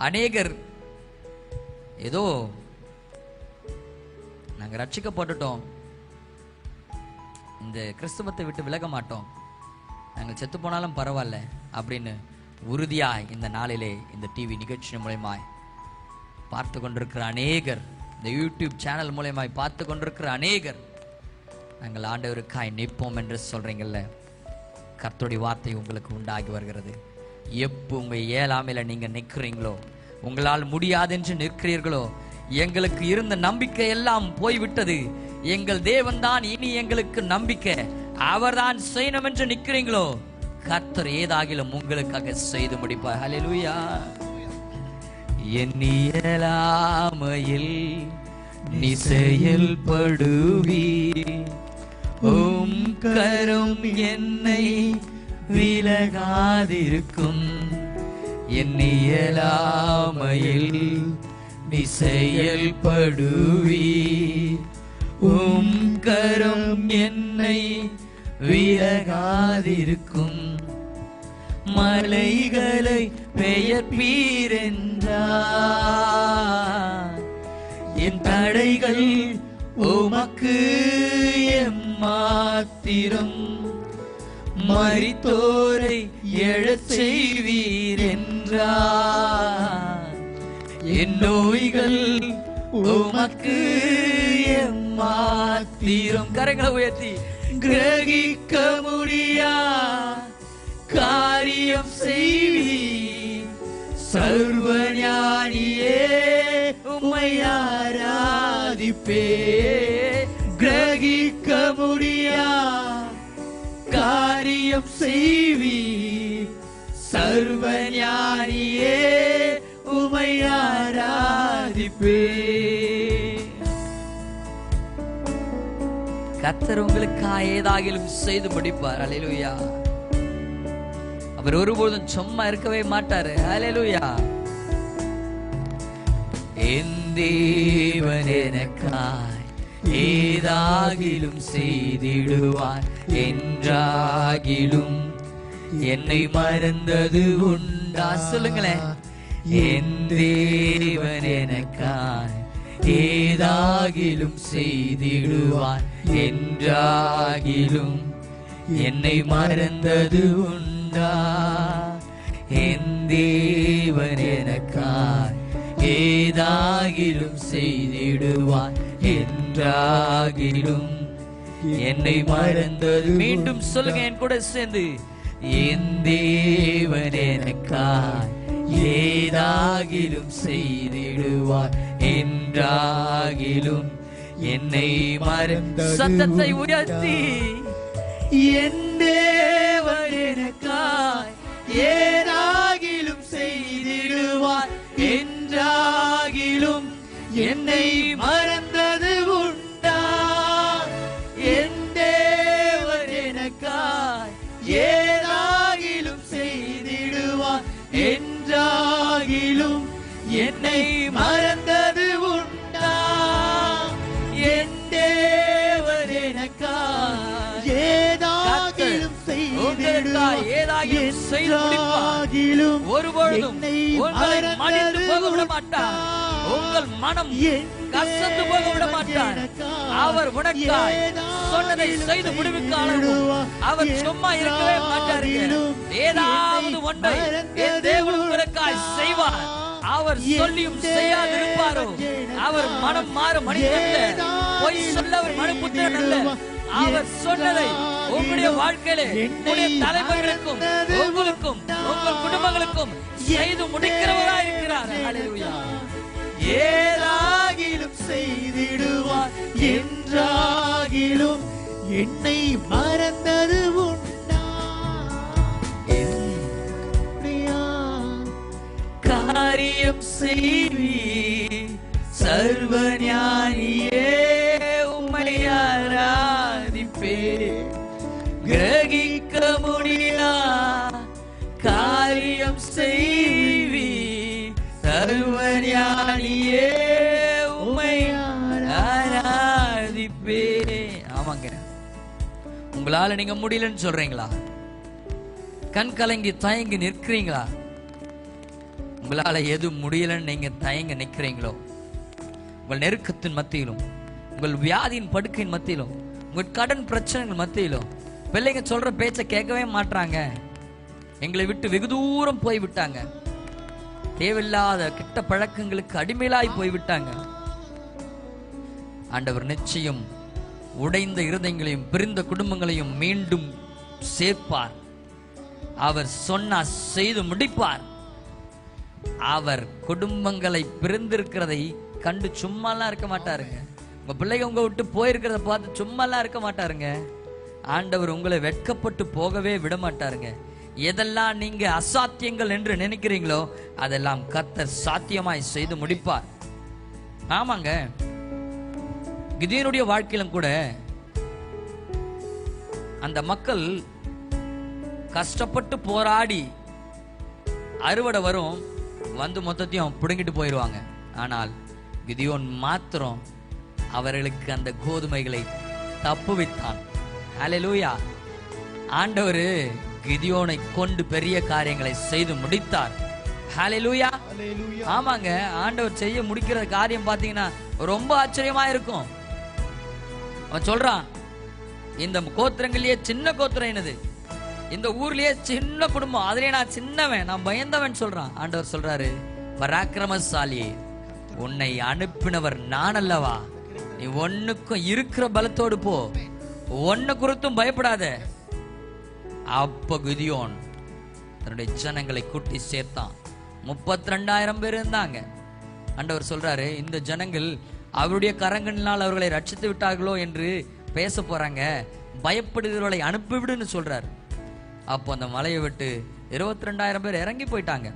அநேகர் ஏதோ நாங்க ரட்சிக்கப்பட்டுட்டோம், இந்த கிறிஸ்தவத்தை விட்டு விலக மாட்டோம், நாங்கள் செத்து போனாலும் பரவாயில்ல அப்படின்னு உறுதியாய் இந்த நாளிலே இந்த டிவி நிகழ்ச்சி மூலமாய் பார்த்து கொண்டிருக்கிற அநேகர், இந்த யூடியூப் சேனல் மூலமாய் பார்த்து கொண்டிருக்கிற அநேகர், நாங்கள் ஆண்டவருக்காய் நிற்போம் என்று சொல்றீங்கல்ல, கர்த்தருடைய வார்த்தை உங்களுக்கு உண்டாகி வருகிறது. எப்போ உங்க இயலாமையில நீங்க நிற்கிறீங்களோ, உங்களால் முடியாது என்று நிற்கிறீர்களோ, எங்களுக்கு இருந்த நம்பிக்கை எல்லாம் போய்விட்டது, எங்கள் தேவன் தான் இனி எங்களுக்கு நம்பிக்கை, அவர்தான் செய்யணும் என்று நிற்கிறீங்களோ, கர்த்தர் ஏதாகிலும் உங்களுக்காக செய்து முடிப்பார். ஹல்லேலூயா. என் இயலாமையில் நீ செயல்படுவி, உம் கரம் என்னை விலகாதிருக்கும். என் இயலாமையில் நீ செயல்படுவி, உம் கரம் என்னை விலகாதிருக்கும். மலைகளை பெயர்ப்பீரென்றார், என் தடைகள் உமக்கு எம்மாத்திரம். மரித்தோரை எழச் செய்வீர் என்றார், என் நோய்கள் உமக்கு எம்மாத்திரம். கரங்களை உயர்த்தி கிரகிக்க முடியா காரியம் செய்வீர், சர்வஞானியே உம்மை ஆராதிப்பே. கிரகிக்க முடியா காரியம் செய்வீர், சர்வஞானியே உம்மை ஆராதிப்பே. கர்த்தர் உங்களுக்காக ஏதாகிலும் செய்து முடிப்பார். ஹல்லேலூயா. அவர் ஒருபோதும் சும்மா இருக்கவே மாட்டாரு. ஹல்லேலூயா. என் தேவன் எனக்காய் ஏதாகிலும் செய்திடுவார், என்றாகிலும் என்னை மறந்தது உண்டா? சொல்லுங்களேன். என் தேவன் எனக்காய் ஏதாகிலும் செய்திடுவார், என்றாகிலும் என்னை மறந்தது உண்டா? என் தேவன் எனக்காய் ஏதாகிலும் செய்திடுவார், என்றாகிலும் என்னை மறந்தது. மீண்டும் சொல்லுங்க என் கூட சேர்ந்து. என் தேவன் எனக்காய் ஏதாகிலும் செய்திடுவார், என்றாகிலும் என்னை மறந்த. சத்தத்தை உயர்த்தி என் தேவன் எனக்காய் ஏதாகிலும் செய்திடுவார், என்றாகிலும் என்னை மறந்தது உண்டா? என் தேவன் எனக்காய் ஏதாகிலும் செய்திடுவார், என்றாகிலும் என்னை மறந்தது உண்டா? என் தேவன் எனக்காய் ஏதாகிலும் செய்திடுவார், என்றாகிலும் ஒருபொழுதும் உங்களை மடிந்து போக விட மாட்டார், உங்கள் மனம் கசந்து போக விட மாட்டார். அவர் உனக்காய் சொன்னதை செய்து முடிவுக்கு அளவும் அவர் சும்மா இருக்கவே மாட்டார். ஏதாவது ஒன்றை என் தேவன் உங்களுக்காய் செய்வார். அவர் சொல்லியும் செய்யாதிருப்பாரோ? அவர் மனம் மாற மனிதன், பொய் சொல்ல அவர் மனுபுத்திரன் அல்ல. அவர் சொன்னதை உங்களுடைய வாழ்க்கையிலே உங்களுடைய தலைமுறைகளுக்கும் உங்களுக்கும் உங்கள் குடும்பங்களுக்கும் செய்து முடிக்கிறவராய் இருக்கிறார். ஹல்லேலூயா. ஏதாகிலும் செய்திடுவார், என்றாகிலும் என்னை மறந்தது உண்டா? காரியம் செய்வீர், சர்வஞானியே உம்மை ஆராதிப்பே. அற்புதம் செய்வி சர்வஞானியே உம்மை ஆராதிப்பே. ஆமாங்க, உங்களால நீங்க முடியலன்னு சொல்றீங்களா? கண் கலங்கி தயங்கி நிற்கிறீங்களா? உங்களால எது முடியலன்னு நீங்க தயங்கி நிற்கிறீங்களோ, உங்கள் நெருக்கத்தின் மத்தியிலும், உங்கள் வியாதியின் படுக்கையின் மத்தியிலும், உங்கள் கடன் பிரச்சனைகள் மத்தியிலும், பிள்ளைங்க சொல்ற பேச்சை கேட்கவே மாட்டாங்க, எங்களை விட்டு வெகு தூரம் போய்விட்டாங்க, தேவையில்லாத கிட்ட பழக்கங்களுக்கு அடிமையிலாய் போய்விட்டாங்க. ஆண்டவர் நிச்சயம் உடைந்த இருதயங்களையும் பிரிந்த குடும்பங்களையும் மீண்டும் சேர்ப்பார். அவர் சொன்னா செய்து முடிப்பார். அவர் குடும்பங்களை பிரிந்திருக்கிறதை கண்டு சும்மாலாம் இருக்க மாட்டாருங்க. உங்க பிள்ளைங்க உங்க விட்டு போயிருக்கிறத பார்த்து சும்மாலாம் இருக்க மாட்டாருங்க. ஆண்டவர் உங்களை வெட்கப்பட்டு போகவே விட மாட்டாருங்க. எதெல்லாம் நீங்க அசாத்தியங்கள் என்று நினைக்கிறீங்களோ அதெல்லாம் கர்த்தர் சாத்தியமாய் செய்து முடிப்பார். ஆமாங்க, கிதியோனுடைய வாழ்க்கையிலும் கூட அந்த மக்கள் கஷ்டப்பட்டு போராடி அறுவடை வரும், வந்து மொத்தத்தையும் பிடுங்கிட்டு போயிடுவாங்க. ஆனால் கிதியோன் மாத்திரம் அவர்களுக்கு அந்த கோதுமைகளை தப்புவித்தான். ஹல்லேலூயா. ஆண்டவர் கிதியோனை கொண்டு பெரிய காரியங்களை செய்து முடித்தார். ஹல்லேலூயா. ஆமாங்க, ஆண்டவர் செய்ய முடிக்கிற காரியம் பாத்தீங்கன்னா ரொம்ப ஆச்சரியமா இருக்கும். அவன் சொல்றான், இந்த கோத்திரங்களையே சின்ன கோத்திரம் என்னது, இந்த ஊர்லயே சின்ன குடும்பம், அதுலயே நான் சின்னவன், நான் பயந்தவன் சொல்றான். ஆண்டவர் சொல்றாரு, பராக்கிரமசாலியே, உன்னை அனுப்பினவர் நான் அல்லவா, நீ ஒண்ணுக்கும் இருக்கிற பலத்தோடு போ, ஒன்னு குறித்தும் பயப்படாத. அப்ப கிதியோன் தன்னுடைய ஜனங்களை கூட்டி சேர்த்தான். 32,000 பேர் இருந்தாங்க. ஆண்டவர் சொல்றாரு, இந்த ஜனங்கள் அவருடைய கரங்களினால் அவர்களை ரட்சித்து விட்டார்களோ என்று பேச போறாங்க, பயப்படுகிறவர்களை அனுப்பிவிடுன்னு சொல்றாரு. அப்போ அந்த மலையை விட்டு 22,000 பேர் இறங்கி போயிட்டாங்க.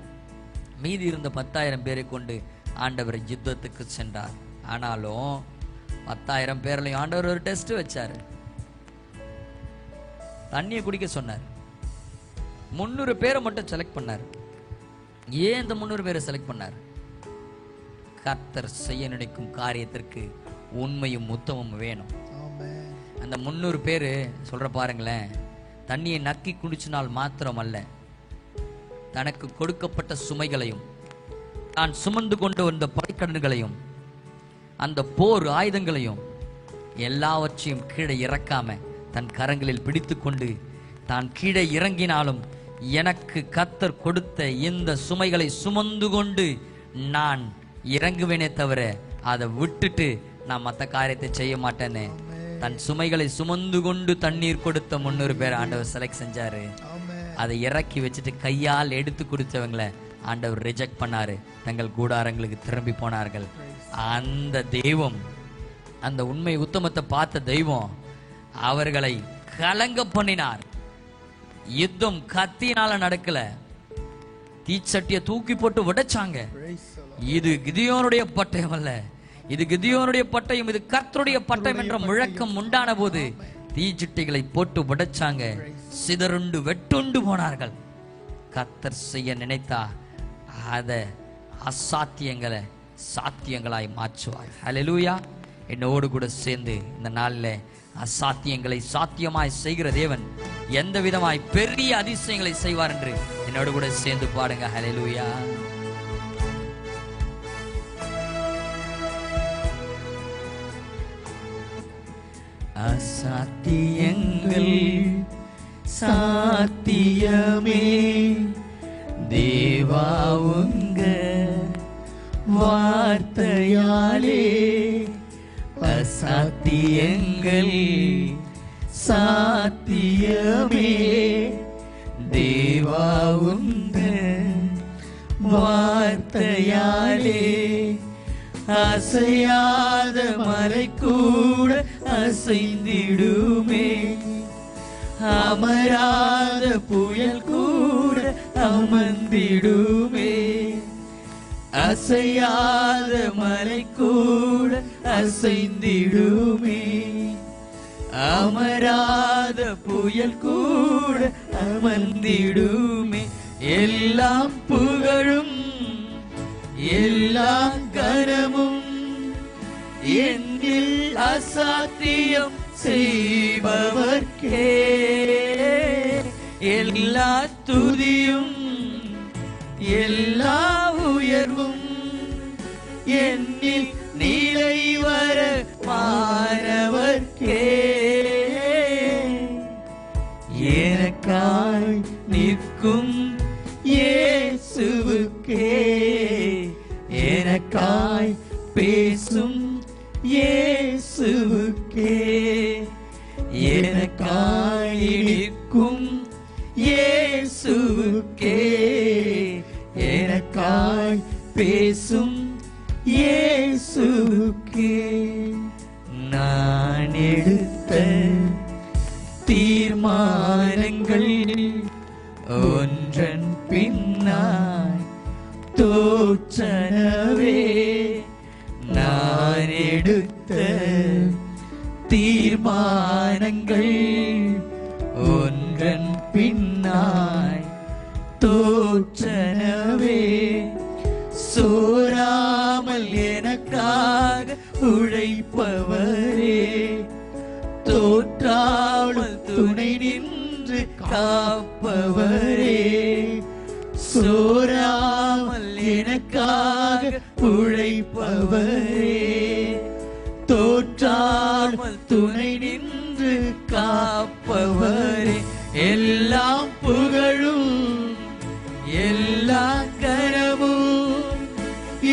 மீதி இருந்த 10,000 பேரை கொண்டு ஆண்டவர் யுத்தத்துக்கு சென்றார். ஆனாலும் 10,000 பேர்லையும் ஆண்டவர் ஒரு டெஸ்ட் வச்சாரு. தண்ணியை குடிக்க சொன்னார். 300 பேரை மட்டும் செலக்ட் பண்ணார். ஏன் இந்த 300 பேரை செலக்ட் பண்ணார்? கர்த்தர் செய்ய நினைக்கும் காரியத்திற்கு உண்மையும் உத்தமமும் வேணும். அந்த 300 பேரு சொல்ற பாருங்களேன், தண்ணியை நக்கி குடிச்சினால் மாத்திரம் அல்ல, தனக்கு கொடுக்கப்பட்ட சுமைகளையும் தான் சுமந்து கொண்டு வந்த படைக்கடன்களையும் அந்த போர் ஆயுதங்களையும் எல்லாவற்றையும் கீழே இறக்காம தன் கரங்களில் பிடித்து கொண்டு தான் கீழே இறங்கினாலும் எனக்கு கர்த்தர் கொடுத்த இந்த சுமைகளை சுமந்து கொண்டு நான் இறங்குவேனே தவிர அதை விட்டுட்டு நான் மற்ற காரியத்தை செய்ய மாட்டேன்னு தன் சுமைகளை சுமந்து கொண்டு தண்ணீர் கொடுத்த 300 பேர் ஆண்டவர் செலக்ட் செஞ்சாரு. அதை இறக்கி வச்சுட்டு கையால் எடுத்து கொடுத்தவங்களை ஆண்டவர் ரிஜெக்ட் பண்ணாரு. தங்கள் கூடாரங்களுக்கு திரும்பி போனார்கள். அந்த தெய்வம், அந்த உண்மை உத்தமத்தை பார்த்த தெய்வம் அவர்களை கலங்க பண்ணினார். யுத்தம் கத்தினால நடக்கல, தீச்சட்டியை தூக்கி போட்டு உடைச்சாங்க. இது கிதியோனுடைய பட்டயம் அல்ல, இது கிதியோனுடைய பட்டயம், இது கர்த்தருடைய பட்டயம் என்ற முழக்கம் உண்டான போது தீச்சட்டிகளை போட்டு உடைச்சாங்க. சிதறுண்டு வெட்டுண்டு போனார்கள். கர்த்தர் செய்ய நினைத்தா அத அசாத்தியங்களை சாத்தியங்களாய் மாற்றுவார். ஹல்லேலூயா. என்னோடு கூட சேர்ந்து இந்த நாளில் அசாத்தியங்களை சாத்தியமாய் செய்கிற தேவன் எந்த விதமாய் பெரிய அதிசயங்களை செய்வார் என்று என்னோடு கூட சேர்ந்து பாடுங்க. ஹல்லேலூயா. அசாத்தியங்கள் சாத்தியமே தேவா உங்க வார்த்தையாலே, அசாத்தியங்கள் சாத்தியமே தேவா உங்க வார்த்தையாலே, அசையாத மலை கூட அசைந்திடுமே, அமராத புயல் கூட அமர்ந்திடுமே, அசையாத மலை கூட அசைந்திடுமே, அமராத புயல் கூட அமர்ந்திடுமே. எல்லாம் புகழும் எல்லாம் கனமும் என்னில் அசாத்தியம் செய்பவர்க்கே எல்லா துதியும் எல்லா உயர்வும் என்னில் நிலை வர மாணவர்க்கே எனக்காய் நிற்கும் இயேசுவுக்கே எனக்காய் பேசும் இயேசுவுக்கே எனக்காய் நிற்கும் இயேசுவுக்கே எனக்காய் பேசும் இயேசுவுக்கே நான் எடுத்த தீர்மானங்கள் ஒன்றன் பின்னாய் தோற்றனவே நான் எடுத்த தீர்மானங்கள் ஒன்றன் பின்னாய் தோற்றனவே சோராமல் எனக்காக உழைப்பவரே தோற்றாமல் துணை நின்று காப்பவரே சோராமல் எனக்காக உழைப்பவரே தோற்றாமல் துணை நின்று காப்பவரே எல்லாம் புகழும் எல்லா கனமும்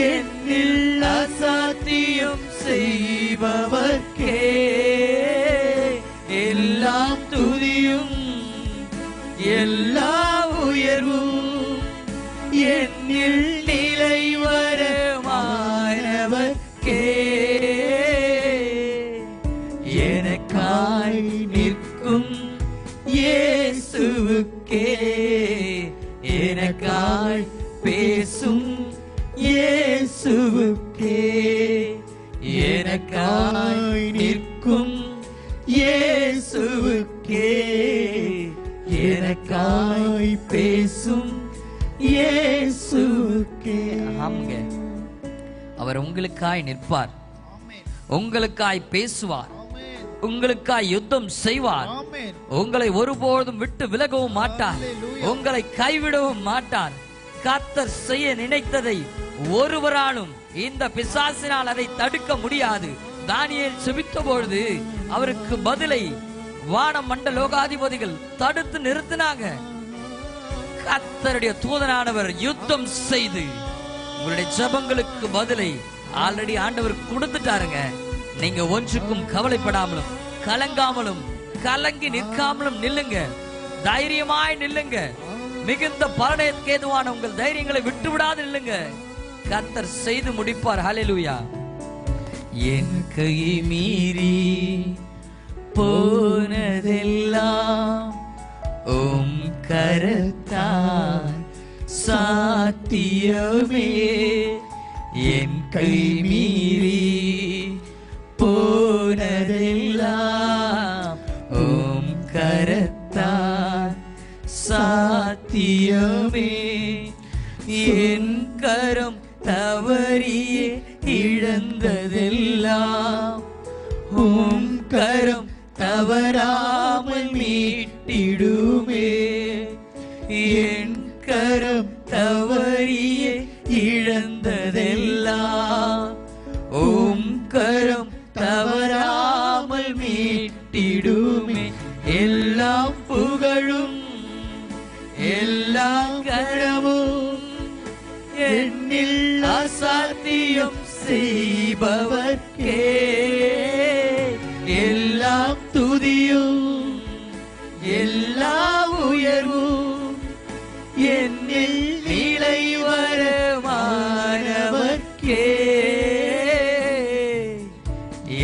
என்னில் அசாத்தியம் செய்பவர்க்கே எல்லாம் துதியும் எல்லா உயர்வும் என்னில் நிலை வர மாணவர்க்கே எனக்காய் நிற்கும் இயேசுவுக்கே எனக்காய் பேசும் இயேசுவுக்கே எனக்காய் நிற்கும் இயேசுவுக்கே எனக்காய் பேசும் இயேசுவுக்கே. ஆமாங்க, அவர் உங்களுக்காய் நிற்பார், உங்களுக்காய் பேசுவார், உங்களுக்காய் யுத்தம் செய்வார், உங்களை ஒருபோதும் விட்டு விலகவும் மாட்டார், உங்களை கைவிடவும் மாட்டார். கர்த்தர் செய்ய நினைத்ததை ஒருவராலும் இந்த பிசாசினால் அதை தடுக்க முடியாது. தானியேல் செபித்த பொழுது அவருக்கு பதிலை வான மண்ட லோகாதிபதிகள் தடுத்து நிறுத்தினாங்க. கர்த்தருடைய தூதனானவர் யுத்தம் செய்து உங்களுடைய ஜெபங்களுக்கு பதிலை ஆல்ரெடி ஆண்டவர் கொடுத்துட்டாருங்க. நீங்க ஒன்றுக்கும் கவலைப்படாமலும் கலங்காமலும் கலங்கி நிற்காமலும் நில்லுங்க, தைரியமாய் நில்லுங்க. மிகுந்த பலனுக்கு ஏதுவான உங்கள் தைரியங்களை விட்டு விடாது நில்லுங்க. கர்த்தர் செய்து முடிப்பார். ஹல்லேலூயா. என் கை மீறி போனதெல்லாம் உம் கரத்தால் சாத்தியமே. என் கை மீறி போனதெல்லாம் உம் கரத்தால் சாத்தியமே. என் கரம் தவறியே இழந்ததெல்லாம் உம் கரம் தவறாமல் மீட்டிடுமே. என் கரம் தவறியே இழந்ததெல்லாம் உம் கரம் தவறாமல் மீட்டிடுமே. எல்லாம் புகழும் எல்லா கனமும் என்னில் அசாத்தியம் செய்பவர்க்கே எல்லாம் துதியும் எல்லா உயர்வும் என்னில் நிலை வரமானவர்க்கே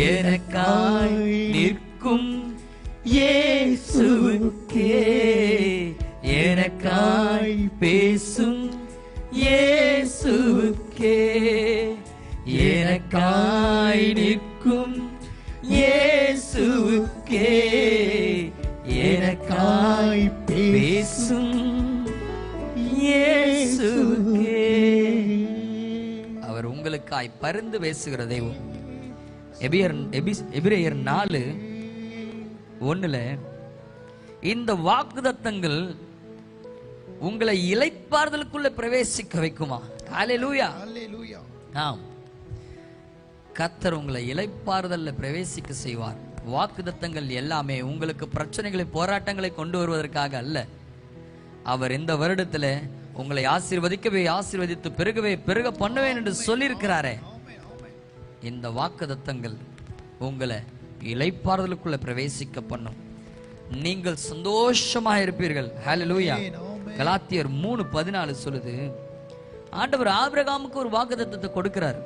எனக்காய் நிற்கும் இயேசுவுக்கே எனக்காய் பேசும் இயேசுவுக்கே எனக்காய் நிற்கும் இயேசுவுக்கே எனக்காய் பேசும் உங்களுக்காய் பரிந்து பேசுகிற தெய்வம். எபிரேயர் 4:1 இந்த வாக்குத்தத்தங்கள் உங்களை இளைப்பாறுதலுக்குள்ள பிரவேசிக்க வைக்குமா? ஹல்லேலூயா. ஹல்லேலூயா. ஆம், கர்த்தர் உங்களை இளைப்பாறுதல்ல பிரவேசிக்க செய்வார். வாக்குத்தத்தங்கள் எல்லாமே உங்களுக்கு பிரச்சனைகளை, போராட்டங்களை கொண்டு வருவதற்காக அல்ல. அவர் இந்த வருடத்துல உங்களை ஆசீர்வதிக்கவே, ஆசீர்வதித்து பெருகவே பெருக பண்ணுவேன் என்று சொல்லியிருக்கிறாரே. இந்த வாக்குத்தத்தங்கள் உங்களை இளைப்பாறுதலுக்குள்ள பிரவேசிக்க பண்ணும். நீங்கள் சந்தோஷமாக இருப்பீர்கள். ஹல்லேலூயா. கலாத்தியர் 3:14 சொல்லுது, ஆண்டவர் ஆபிரகாமுக்கு ஒரு வாக்குத்தத்தத்தை கொடுக்கிறார்.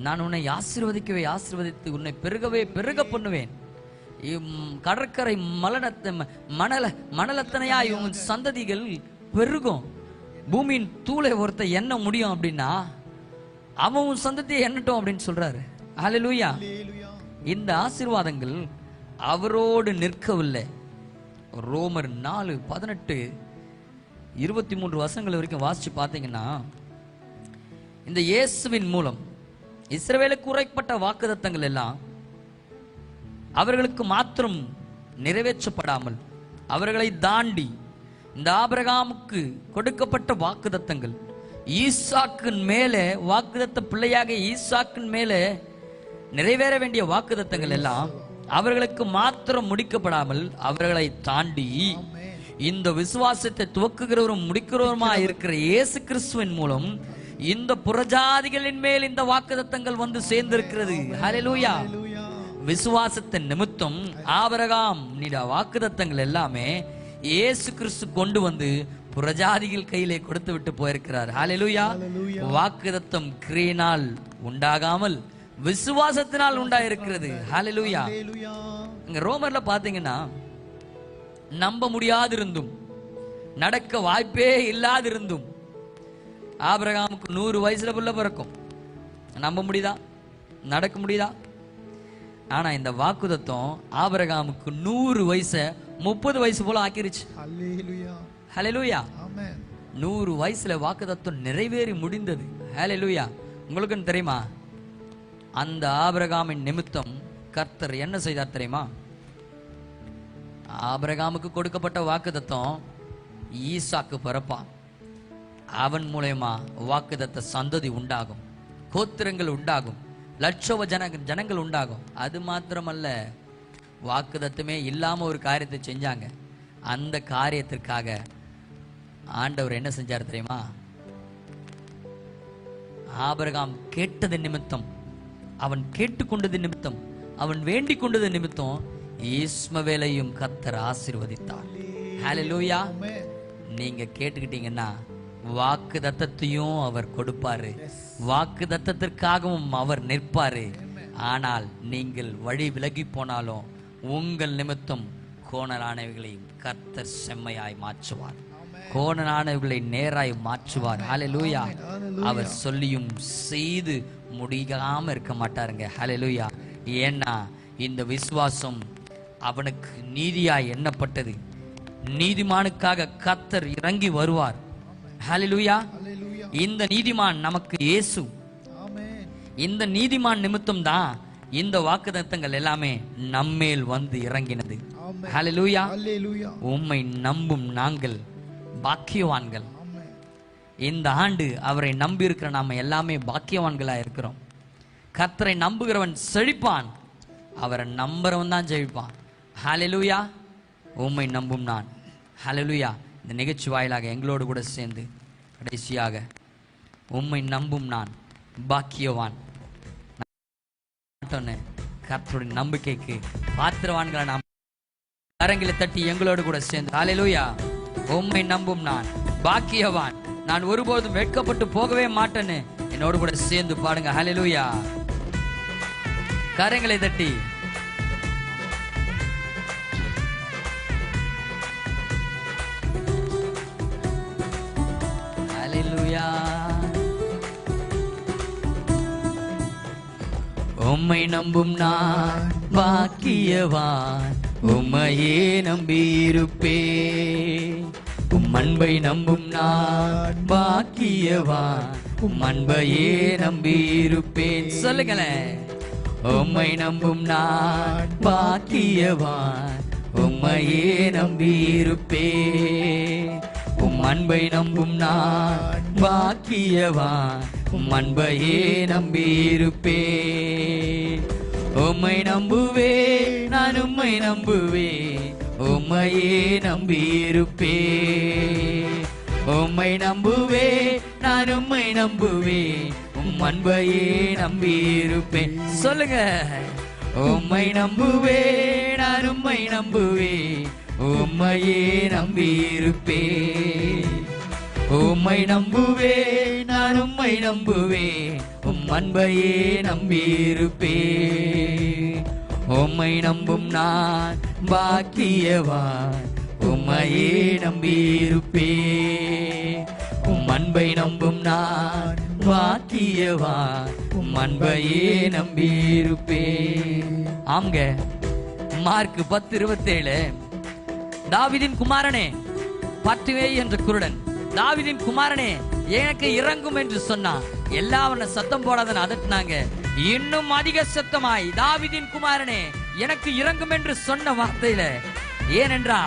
நான் உன்னை ஆசீர்வதிக்கவே, ஆசீர்வதித்து உன்னை பெருகவே பெருக பண்ணுவேன். கடற்கரை மணலத்தனையாய் உன் சந்ததிகள் பெருகும். பூமியின் தூளை ஒருத்த எண்ண முடியும் அப்படின்னா அவன் உன் சந்ததியை எண்ணட்டும் அப்படின்னு சொல்றாரு. ஹல்லேலூயா. இந்த ஆசீர்வாதங்கள் அவரோடு நிற்கவில்லை. ரோமர் 4:18-23 வசனங்கள் வரைக்கும் வாசிச்சு பார்த்தீங்கன்னா, இந்த இயேசுவின் மூலம் இஸ்ரவேலுக்கு உரைக்கப்பட்ட வாக்குத்தத்தங்கள் எல்லாம் அவர்களுக்கு மாத்திரம் நிறைவேற்றப்படாமல் அவர்களை தாண்டி இந்த ஆபிரகாமுக்கு கொடுக்கப்பட்ட வாக்குத்தத்தங்கள் ஈசாக்கின் மேலே, வாக்குத்தத்த பிள்ளையாக ஈசாக்கின் மேலே நிறைவேற வேண்டிய வாக்குத்தத்தங்கள் எல்லாம் அவர்களுக்கு மாத்திரம் முடிக்கப்படாமல் அவர்களை தாண்டி இந்த விசுவாசத்தை துவக்குகிறவரும் முடிக்கிறவருமா இருக்கிற இயேசு கிறிஸ்துவின் மூலம் இந்த புறஜாதிகளின் மேல் இந்த வாக்குத்தத்தங்கள் வந்து சேர்ந்திருக்கிறது. ஹல்லேலூயா. விசுவாசத்தின் நிமித்தம் ஆபிரகாம் வாக்குத்தத்தங்கள் எல்லாமே இயேசு கிறிஸ்து கொண்டு வந்து புறஜாதிகள் கையிலே கொடுத்து விட்டு போயிருக்கிறார். ஹல்லேலூயா. வாக்குத்தத்தம் கிரியையினால் உண்டாகாமல் விசுவாசத்தினால் உண்டாயிருக்கிறது. ஹல்லேலூயா. இங்க ரோமர்ல பாத்தீங்கன்னா, நம்ப முடியாதிருந்தும் நடக்க வாய்ப்பே இல்லாதிருந்தும் ஆபிரகாமுக்கு 100 வயசுல புள்ள பிறக்கும். நம்ப முடியுதா? நடக்க முடியுதா? ஆனா இந்த வாக்குத்தத்தம் ஆபிரகாமுக்கு 100 வயசை 30 வயசு போல ஆக்கிருச்சு. ஹல்லேலூயா. ஹல்லேலூயா. ஆமென். 100 வயசுல வாக்குத்தத்தம் நிறைவேறி முடிந்தது. ஹல்லேலூயா. உங்களுக்கு தெரியுமா, அந்த ஆபிரகாமின் நிமித்தம் கர்த்தர் என்ன செய்தார் தெரியுமா? ஆபிரகாமுக்கு கொடுக்கப்பட்ட வாக்குத்தத்தம் ஈசாக்கு பிறப்பான். அவன் மூலமா வாக்குத்தத்த சந்ததி உண்டாகும், கோத்திரங்கள் உண்டாகும், லட்சவ ஜனங்கள் உண்டாகும். அது மாத்திரமல்ல, வாக்குத்தத்தமே இல்லாம ஒரு காரியத்தை செஞ்சாங்க. அந்த காரியத்திற்காக ஆண்டவர் என்ன செஞ்சார் தெரியுமா? ஆபிரகாம் கேட்டது நிமித்தம், அவன் கேட்டுக்கொண்டது நிமித்தம், அவன் வேண்டிக் கொண்டது நிமித்தம் இஸ்மவேலையும் கர்த்தர் ஆசீர்வதித்தார். ஹல்லேலூயா. நீங்க கேட்டுக்கிட்டீங்கன்னா வாக்கு தத்தத்தையும் அவர் கொடுப்பாரு, வாக்கு தத்தத்திற்காகவும் அவர் நிற்பாரு. ஆனால் நீங்கள் வழி விலகி போனாலும் உங்கள் நிமித்தம் கோணலானவைகளையும் கர்த்தர் செம்மையாய் மாற்றுவார், கோணலானவைகளை நேராய் மாற்றுவார். ஹல்லேலூயா. அவர் சொல்லியும் செய்து முடியாம இருக்க மாட்டாருங்க. ஹல்லேலூயா. ஏன்னா இந்த விசுவாசம் அவனுக்கு நீதியாய் எண்ணப்பட்டது. நீதிமானுக்காக கர்த்தர் இறங்கி வருவார். ஹல்லேலூயா. இந்த நீதிமான் நமக்கு இயேசு. இந்த நீதிமான் நிமித்தம் தான் இந்த வாக்குத்தத்தங்கள் எல்லாமே நம்மேல் வந்து இறங்கினது. ஹல்லேலூயா. உம்மை நம்பும் நாங்கள் பாக்கியவான்கள். இந்த ஆண்டு அவரை நம்பி இருக்கிற நாம எல்லாமே பாக்கியவான்களா இருக்கிறோம். கர்த்தரை நம்புகிறவன் செழிப்பான், அவரை நம்புறவன் தான் செழிப்பான். ஹல்லேலூயா. உம்மை நம்பும் நான். ஹல்லேலூயா. இந்த நிகழ்ச்சி வாயிலாக எங்களோடு கூட சேர்ந்து கடைசியாக உம்மை நம்பும் நான் பாக்கியவான், கர்த்தருடைய நம்பிக்கைக்கு பாத்திரவான்களை நாம் கரங்களை தட்டி எங்களோடு கூட சேர்ந்து ஹல்லேலூயா. உம்மை நம்பும் நான் பாக்கியவான், நான் ஒருபோதும் வெட்கப்பட்டு போகவே மாட்டேன்னு என்னோடு கூட சேர்ந்து பாடுங்க. ஹல்லேலூயா. கரங்களை தட்டி ஹல்லேலூயா. உம்மை நம்பும் நான் பாக்கியவான், உம்மையே நம்பியிருப்பேன். அன்பை நம்பும் நான் பாக்கியவான், அன்பையே நம்பி இருப்பேன். சொல்லுங்களேன். உம்மை நம்பும் நான் பாக்கியவான், உம்மையே நம்பி இருப்பேன். அன்பை நம்பும் நான் பாக்கியவான், அன்பையே நம்பி இருப்பேன். உம்மை நம்புவே நான், உம்மை நம்புவே, உம்மையே நம்பி இருப்பேன். உம்மை நம்புவே நான், உம்மை நம்புவே, அன்பையே நம்பி இருப்பேன். சொல்லுங்க. உம்மை நம்புவே நான், உம்மை நம்புவே, உம்மையே நம்பி இருப்பேன். உம்மை நம்புவே நான், உம்மை நம்புவே, அன்பையே நம்பி இருப்பேன். உம்மை நம்பும் நான் பாக்கியவான், உம்மையே நம்பி இருப்பேன். அன்பை நம்பும் நான் பாக்கியவான், அன்பையே நம்பி இருப்பேன். ஆம்க. மார்க் 10:27. தாவீதின் குமாரனே பத்துவே என்ற குருடன், தாவீதின் குமாரனே எனக்கு இறங்கும் என்று சொன்னான். எல்லாரும் சத்தம் போடாத அதட்டினாங்க. இன்னும் அதிக சத்தமாய், தாவீதின் குமாரனே எனக்கு இறங்கும் என்று சொன்ன வார்த்தையில, ஏனென்றா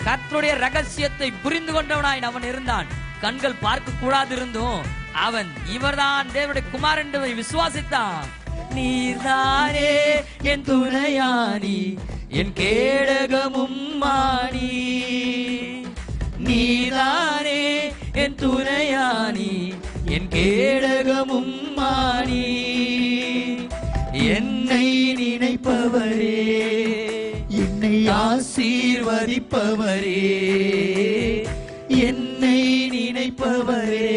கர்த்தருடைய ரகசியத்தை புரிந்து கொண்டவனாய் அவன் இருந்தான். கண்கள் பார்க்க கூடாது இருந்தும் அவன் இவர்தான் தேவனுடைய குமாரன் என்பதை விசுவாசித்தான். நீர்தானே என் துணையானி, என் கேடகமும் மாணி. நீதானே என் துணையானி, என் கேடகமும் மாணி. என்னை நினைப்பவரே, என்னை ஆசீர்வதிப்பவரே, என்னை நினைப்பவரே,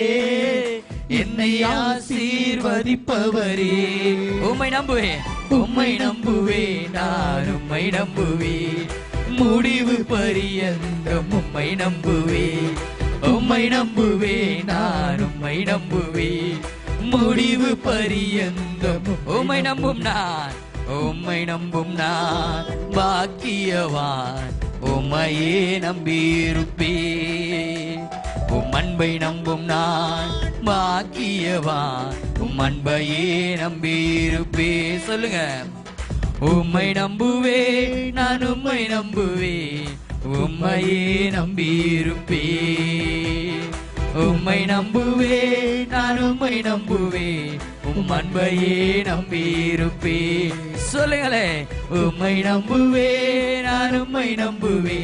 என்னை ஆசீர்வதிப்பவரே. உம்மை நம்புவே, உம்மை நம்புவே, நான் உம்மை நம்புவே, முடிவு பரியந்தம் உம்மை நம்புவே. உம்மை நம்புவே நான், உம்மை நம்புவே, முடிவு பரியந்தம் உம்மை நம்பும் நான். உம்மை நம்பும் நான் பாக்கியவான், உம்மையே நம்பி இருப்பேன். அன்பை நம்பும் நான் பாக்கியவான், அன்பையே நம்பி இருப்பேன். சொல்லுங்க. உம்மை நம்புவே நான், உம்மை நம்புவே, உம்மையே நம்பி இருப்பேன். உம்மை நம்புவே நான், உம்மை நம்புவே, அன்பையே நம்பி இருப்பேன். சொல்லுங்களே. உம்மை நம்புவே நான், உம்மை நம்புவே,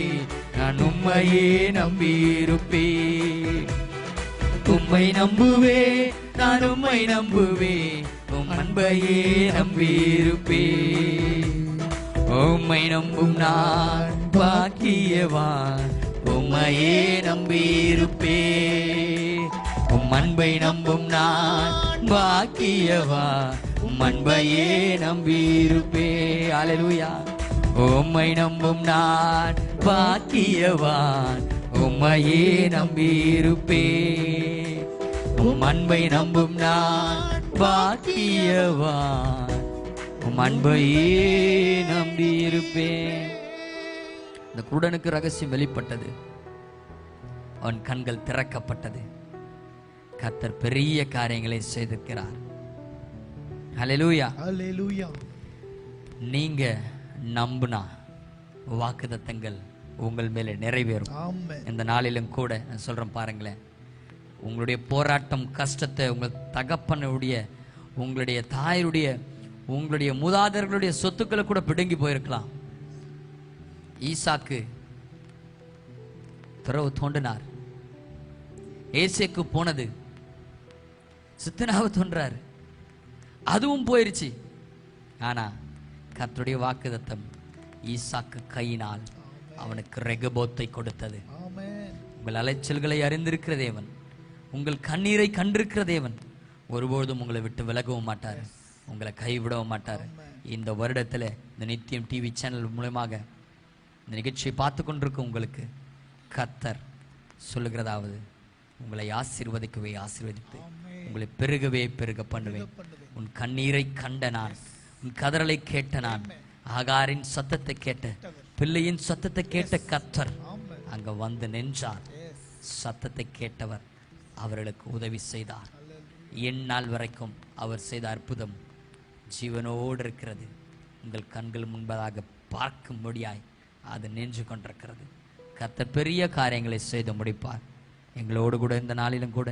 நான் உம்மையே நம்பி இருப்பேன். உம்மை நம்புவே நான், உம்மை நம்புவே, அன்பையே நம்பி இருப்பேன். உம்மை நம்பும் நான் பாக்கியவான், உம்மையே நம்பி இருப்பேன். அன்பை நம்பும் நான் பாக்கியவான், அன்பையே நம்பி இருப்பேன். அல்லேலூயா. உம்மை நம்பும் நான் பாக்கியவான், உம்மையே நம்பி இருப்பேன். அன்பை நம்பும் நான் பாக்கியவான், அன்பையே நம்பி இருப்பேன். இந்த குருடனுக்கு ரகசியம் வெளிப்பட்டது. அவன் கண்கள் திறக்கப்பட்டது. கர்த்தர் பெரிய காரியங்களை செய்திருக்கிறார். அல்லேலூயா. அல்லேலூயா. நீங்க நம்பினா வாக்குத்தத்தங்கள் உங்கள் மேலே நிறைவேறும். ஆமென். இந்த நாளிலும் கூட நான் சொல்றேன் பாருங்களேன். உங்களுடைய போராட்டம், கஷ்டத்தை, உங்கள் தகப்பனுடைய, உங்களுடைய தாயுடைய, உங்களுடைய மூதாதையர்களுடைய சொத்துக்களை கூட பிடுங்கி போயிருக்கலாம். ஈசாக்கு துறவு தோண்டினார். ஏசேக்கு போனது சித்தனாவை தோன்றாரு, அதுவும் போயிருச்சு. ஆனா கர்த்தருடைய வாக்குத்தத்தம் ஈசாக்கு கையினால் அவனுக்கு ரெகபோத்தை கொடுத்தது. ஆமென். உங்கள் அலைச்சல்களை அறிந்திருக்கிற தேவன், உங்கள் கண்ணீரை கண்டிருக்கிற தேவன் ஒருபொழுதும் உங்களை விட்டு விலகவும் மாட்டார், உங்களை கைவிடவும் மாட்டார். இந்த வருடத்துல இந்த நித்தியம் டிவி சேனல் மூலமாக இந்த நிகழ்ச்சியை பார்த்து கொண்டிருக்கும் உங்களுக்கு கர்த்தர் சொல்லுகிறதாவது, உங்களை ஆசீர்வதிக்கவே ஆசீர்வதித்து உங்களை பெருகவே பெருக பண்ணுவேன். உன் கண்ணீரை கண்ட நான், உன் கதறலை கேட்ட நான், ஆகாரின் சத்தத்தை கேட்ட, பிள்ளையின் சத்தத்தை கேட்ட கர்த்தர் அங்க வந்து நின்றார். சத்தத்தை கேட்டவர் அவர்களுக்கு உதவி செய்தார். எந்நாள் வரைக்கும் அவர் செய்த அற்புதம் ஜீவனோடு இருக்கிறது. உங்கள் கண்கள் முன்பதாக பார்க்கும்படியாய் அது நின்று கொண்டிருக்கிறது. கர்த்தர் பெரிய காரியங்களை செய்து முடிப்பார். எங்களோடு கூட இந்த நாளிலும் கூட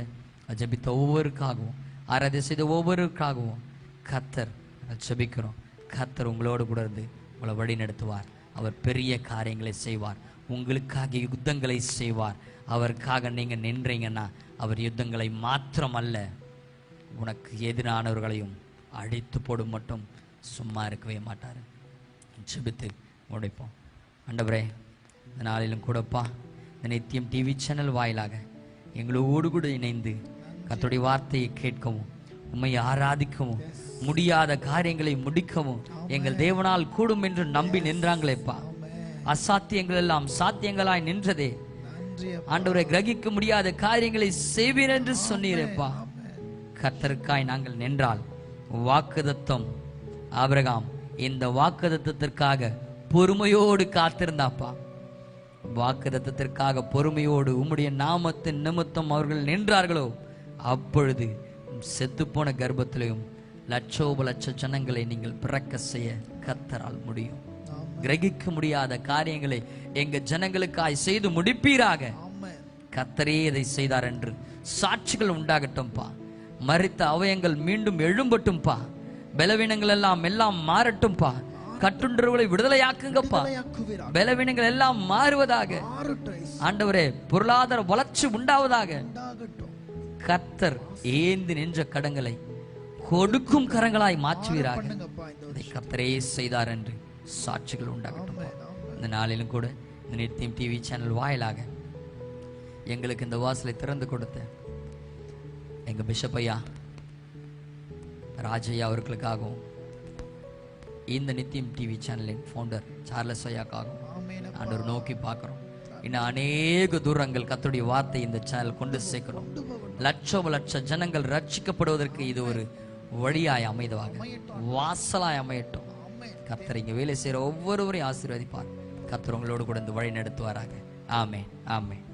ஜெபித்த ஒவ்வொருக்காகவும், ஆராதனை செய்த ஒவ்வொருக்காகவும் கர்த்தர் ஜெபிக்கிறோம். கர்த்தர் உங்களோடு கூட இருந்து உங்களை வழி நடத்துவார். அவர் பெரிய காரியங்களை செய்வார். உங்களுக்காக யுத்தங்களை செய்வார். அவருக்காக நீங்க நின்றீங்கன்னா அவர் யுத்தங்களை மாத்திரமல்ல, உனக்கு எதிரானவர்களையும் அழித்து போடும் மட்டும் சும்மா இருக்கவே மாட்டார். ஜெபித்து முடிப்போம். ஆண்டவரே, இந்த நாளிலும் கூடப்பா இந்த நித்தியம் டிவி சேனல் வாயிலாக எங்களோடு கூட இணைந்து கர்த்தருடைய வார்த்தையை கேட்கவும், உம்மை ஆராதிக்கவும், முடியாத காரியங்களை முடிக்கவும் எங்கள் தேவனால் கூடும் என்று நம்பி நின்றாங்களேப்பா. அசாத்தியங்கள் எல்லாம் சாத்தியங்களாய் நின்றதே. ஆண்டவரை கிரகிக்க முடியாத காரியங்களை செய்வீர் என்று சொன்னீரேப்பா. கர்த்தருக்காய் நாங்கள் நின்றால் வாக்குதத்தம் ஆபிரகாம் இந்த வாக்குதத்தத்திற்காக பொறுமையோடு காத்திருந்தாப்பா. வாக்குதத்தத்திற்காக பொறுமையோடு உம்முடைய நாமத்தின் நிமித்தம் அவர்கள் நின்றார்களோ, அப்பொழுது செத்துப்போன கர்ப்பத்திலையும் லட்சோப லட்ச ஜனங்களை நீங்கள் பிறக்க செய்ய கர்த்தரால் முடியும். கிரகிக்க முடியாத காரியங்களை எங்க ஜனங்களுக்காய் செய்து முடிப்பீராக. கர்த்தரே இதை செய்தார் என்று சாட்சிகள் உண்டாகட்டும்பா. மரித்த அவயங்கள் மீண்டும் எழும்பட்டும்பா. பலவீனங்கள் எல்லாம் மாறட்டும்பா. கட்டுண்டவர்களை விடுதலையாக்குங்கப்பா. பலவீனங்கள் எல்லாம் மாறுவதாக. ஆண்டவரே, பொருளாதார வளர்ச்சி உண்டாவதாக. கர்த்தர் ஏந்தி நின்ற கடங்களை கொடுக்கும் கரங்களாய் மாற்றுவீராக. இதை கர்த்தரே செய்தார் என்று சாட்சிகள் உண்டாகட்டும். இந்த நாளிலும் கூட இந்த நித்தியம் டிவி சேனல் வாயிலாக எங்களுக்கு இந்த வாசலை திறந்து கொடுத்த எங்க பிஷப் ஐயா ராஜையா அவர்களுக்காகவும், இந்த நித்தியம் டிவி சேனலின் ஃபவுண்டர் சார்லஸ் ஐயாக்காகவும் ஆண்டவர் நோக்கி பார்க்கிறோம். இன்னும் அநேக தூரங்கள் கர்த்தருடைய வார்த்தை இந்த சேனல் கொண்டு சேர்க்கணும். லட்ச ஜனங்கள் ரட்சிக்கப்படுவதற்கு இது ஒரு வழியாய் அமைதவாக, வாசலாய் அமையட்டும். கர்த்தர் இங்க வேலை செய்யற ஒவ்வொருவரையும் ஆசீர்வதிப்பார். கர்த்தர் உங்களோடு கூட இந்த வழி நடத்துவாராக. ஆமென், ஆமென்.